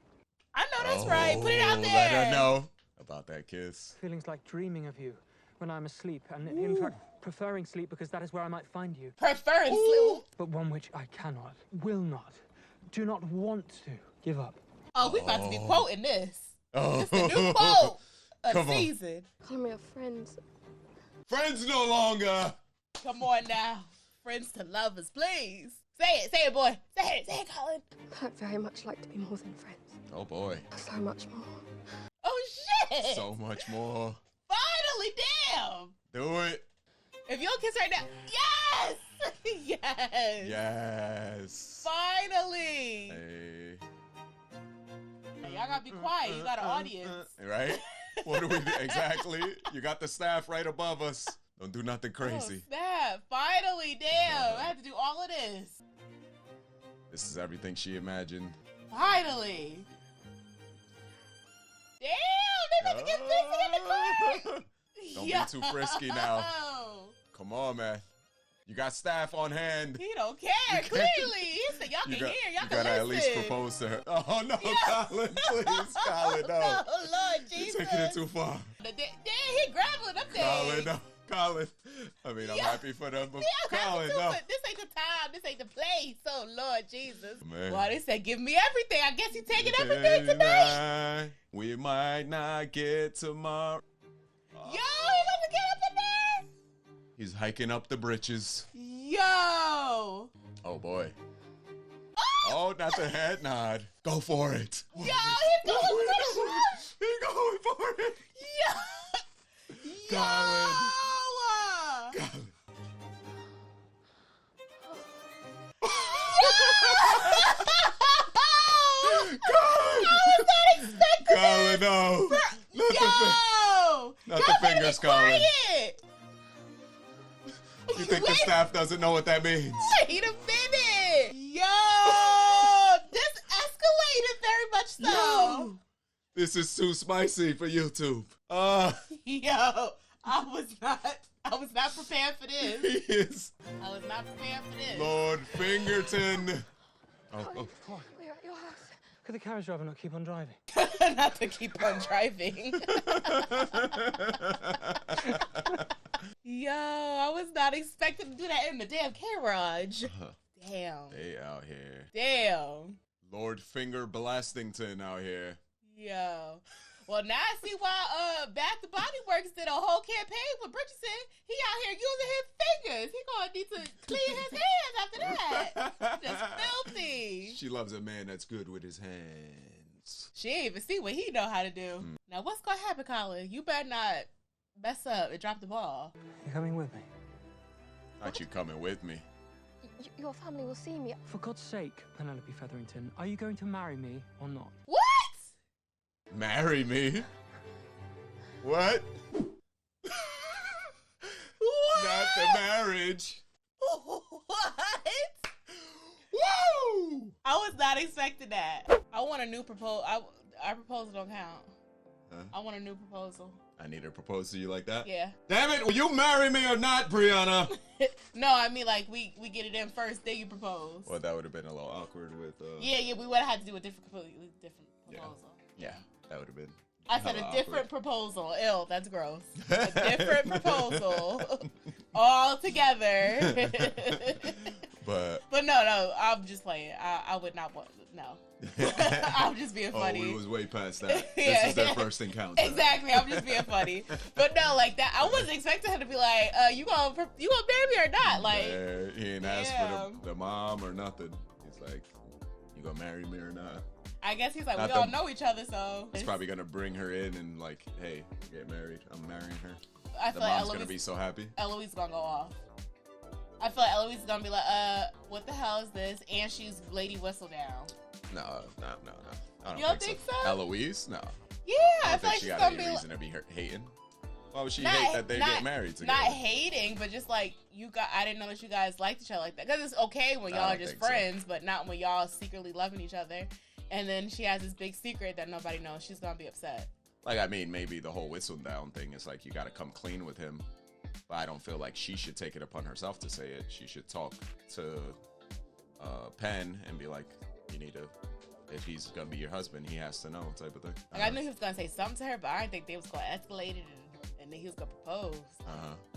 S2: I know that's right. Put it out there.
S1: Let her know about that kiss.
S3: Feelings like dreaming of you when I'm asleep, and in fact, preferring sleep because that is where I might find you.
S2: Preferring sleep?
S3: But one which I cannot, will not, do not want to give up.
S2: Oh, we about to be quoting this.
S1: Oh.
S2: It's the new quote of
S1: Come on.
S2: season.
S14: Call me our friends.
S1: Friends no longer.
S2: Come on now. Friends to lovers, please. Say it, boy. Say it, Colin.
S14: I'd very much like to be more than friends.
S1: Oh boy.
S14: So much more.
S2: Oh shit.
S1: So much more.
S2: Finally, damn.
S1: Do it.
S2: If you don't kiss right now, yes, yes,
S1: Yes.
S2: finally.
S1: Hey.
S2: Y'all gotta be quiet. You got an audience.
S1: Right? What do we do? Exactly. You got the staff right above us. Don't do nothing crazy.
S2: Oh, snap. Finally, damn. I had to do all of this.
S1: This is everything she imagined.
S2: Finally. Damn, they about to get busy in the car.
S1: Don't be too frisky now. Come on, man. You got staff on hand.
S2: He don't care, clearly. He said, y'all can hear, y'all
S1: You
S2: can
S1: gotta at least
S2: listen.
S1: propose to her. Oh, no, Colin, please, Colin, no.
S2: Oh, Lord Jesus.
S1: You're taking it too far.
S2: Damn, he grabbing up there.
S1: Colin, no. Colin. I mean, I'm happy for them, but Colin,
S2: too,
S1: no.
S2: but this ain't the time. This ain't the place. Oh, Lord Jesus.
S1: Man.
S2: Well, they said, give me everything. I guess he's taking everything tonight.
S1: We might not get tomorrow.
S2: Yo, he about to get up in there.
S1: He's hiking up the britches.
S2: Yo.
S1: Oh, boy. Oh, not the head nod. Go for it.
S2: Yo, he's going for it.
S1: He's going for it.
S2: Yo.
S1: Colin.
S2: Colin.
S1: Colin, no. Not the fingers, Colin. You think the staff doesn't know what that means?
S2: Wait a minute. Yo. This escalated very much so.
S1: Yo. This is too spicy for YouTube.
S2: Yo, I was not prepared for this.
S1: He is.
S2: I was not prepared for this.
S1: Lord Fingerton. Oh.
S14: We're at your house.
S3: Could the carriage driver not keep on driving?
S2: Not to keep on driving. Yo, I was not expecting to do that in the damn carriage. Damn.
S1: They out here.
S2: Damn.
S1: Lord Finger Blastington out here.
S2: Yo. Well, now I see why Bath to Body Works did a whole campaign with Bridgerton. He out here using his fingers. He gonna need to clean his hands after that. Just filthy.
S1: She loves a man that's good with his hands.
S2: She ain't even see what he know how to do. Now, what's gonna happen, Colin? You better not mess up and drop the ball.
S3: You coming with me?
S1: Thought you coming with me.
S14: Your family will see me.
S3: For God's sake, Penelope Featherington, are you going to marry me or not?
S2: What?
S1: Marry me? What? Not the marriage.
S2: What?
S1: Woo!
S2: I was not expecting that. I want a new proposal. Our proposal don't count.
S1: Huh?
S2: I want a new proposal.
S1: I need her to propose to you like that?
S2: Yeah.
S1: Damn it, will you marry me or not, Brianna?
S2: No, I mean like we get it in first, then you propose.
S1: Well, that would have been a little awkward with
S2: Yeah, we would have had to do a completely different proposal.
S1: Yeah, that would have been.
S2: I said a different proposal. Ew, that's gross. A different proposal all together.
S1: But
S2: But no, I'm just playing. I would not want, no. I'm just being funny.
S1: Oh, we was way past that.
S2: Yeah.
S1: This is their first encounter.
S2: Exactly, I'm just being funny. But no, like that, I wasn't expecting her to be like, you gonna marry me or not? Like,
S1: Yeah, he ain't asked for the mom or nothing. He's like, you gonna marry me or not?
S2: I guess he's like,
S1: Not
S2: we all
S1: the-
S2: know each other, so.
S1: He's probably gonna bring her in and like, hey, get married. I'm marrying her.
S2: I
S1: The
S2: feel like
S1: mom's gonna be so happy.
S2: Eloise gonna go off. I feel like Eloise is gonna be like, what the hell is this? And she's Lady Whistledown.
S1: No. I don't
S2: You don't
S1: think
S2: think
S1: so.
S2: so?
S1: Eloise? No.
S2: Yeah,
S1: I
S2: I
S1: don't
S2: feel
S1: think
S2: like
S1: she
S2: she's
S1: got
S2: gonna
S1: any
S2: be
S1: reason to be hating. Why would she hate that they get married together?
S2: Not hating, but just like I didn't know that you guys liked each other like that. Because it's okay when
S1: I
S2: y'all are
S1: don't
S2: just
S1: think so.
S2: friends, but not when y'all secretly loving each other. And then she has this big secret that nobody knows. She's gonna be upset.
S1: Like, I mean, maybe the whole Whistledown thing is like, you got to come clean with him. But I don't feel like she should take it upon herself to say it. She should talk to Penn and be like, you need to, if he's going to be your husband, he has to know, type of thing.
S2: Like I knew he was gonna say something to her, but I didn't think they was gonna escalate it and then he was gonna propose.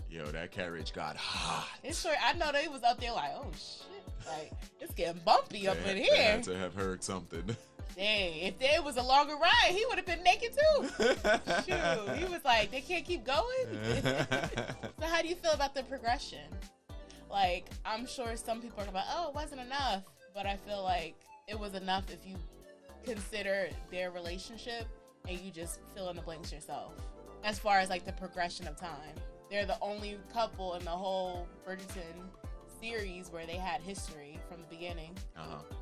S1: Yo, that carriage got hot.
S2: It's sure I know they was up there like, oh shit, like it's getting bumpy up in
S1: They
S2: here.
S1: had to have heard something.
S2: Dang, if there was a longer ride, he would have been naked too. Shoot, he was like, they can't keep going. So how do you feel about the progression? Like, I'm sure some people are gonna be like, oh, it wasn't enough, but I feel like it was enough if you consider their relationship and you just fill in the blanks yourself. As far as like the progression of time, they're the only couple in the whole Bridgerton series where they had history from the beginning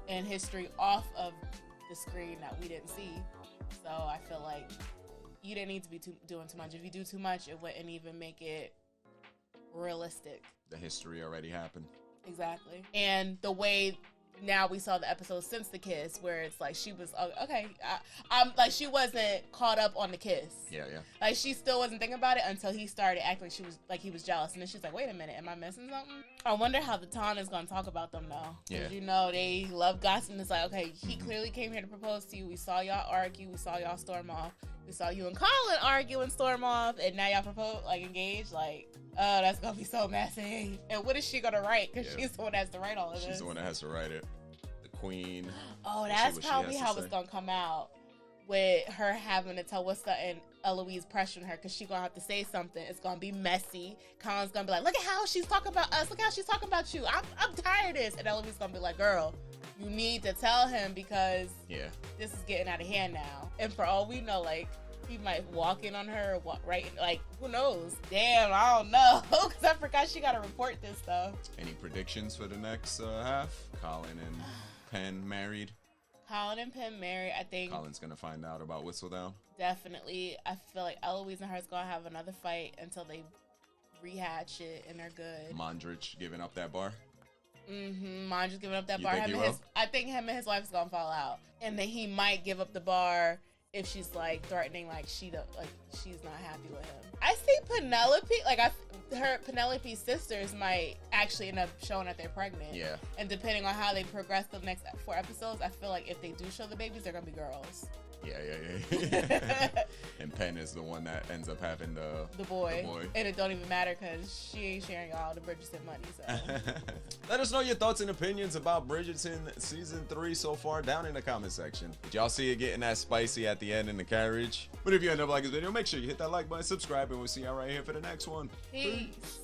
S2: and history off of the screen that we didn't see. So I feel like you didn't need to be doing too much. If you do too much, it wouldn't even make it realistic.
S1: The history already happened.
S2: Exactly. And the way now we saw the episode since the kiss, where it's like she was okay. I'm like, she wasn't caught up on the kiss.
S1: Yeah.
S2: Like she still wasn't thinking about it until he started acting like he was jealous, and then she's like, "Wait a minute, am I missing something?" I wonder how the Ton is gonna talk about them though.
S1: Yeah.
S2: You know they love gossip. It's like, okay, he clearly came here to propose to you. We saw y'all argue. We saw y'all storm off. We saw you and Colin argue and storm off, and now y'all propose, like engaged. Like, oh, that's gonna be so messy. And what is she gonna write? Because she's the one that has to write all of this.
S1: She's the one that has to write it. The queen.
S2: Oh, that's probably how it's gonna come out, with her having to tell what's and Eloise pressuring her because she's gonna have to say something. It's gonna be messy. Colin's gonna be like, look at how she's talking about us. Look how she's talking about you. I'm tired of this. And Eloise gonna be like, girl, you need to tell him because this is getting out of hand now. And for all we know, like, he might walk in on her or walk right in, like, who knows? Damn, I don't know. Because I forgot she got to report this stuff.
S1: Any predictions for the next half? Colin and Penn married?
S2: Colin and Penn married, I think.
S1: Colin's going to find out about Whistledown.
S2: Definitely. I feel like Eloise and her is going to have another fight until they rehatch it and they're good.
S1: Mondrich giving up that bar?
S2: Mondrich giving up that
S1: You
S2: bar.
S1: think he will?
S2: I think him and his wife is going to fall out. And then he might give up the bar if she's like threatening, like she's not happy with him. I see Penelope, like Penelope's sisters might actually end up showing that they're pregnant.
S1: Yeah.
S2: And depending on how they progress the next 4 episodes, I feel like if they do show the babies, they're gonna be girls.
S1: Yeah. And Penn is the one that ends up having the
S2: boy. And it don't even matter because she ain't sharing all the Bridgerton money. So
S1: let us know your thoughts and opinions about Bridgerton season 3 so far down in the comment section. Did y'all see it getting that spicy at the end in the carriage? But if you end up liking this video, make sure you hit that like button, subscribe, and we'll see y'all right here for the next one.
S2: Peace.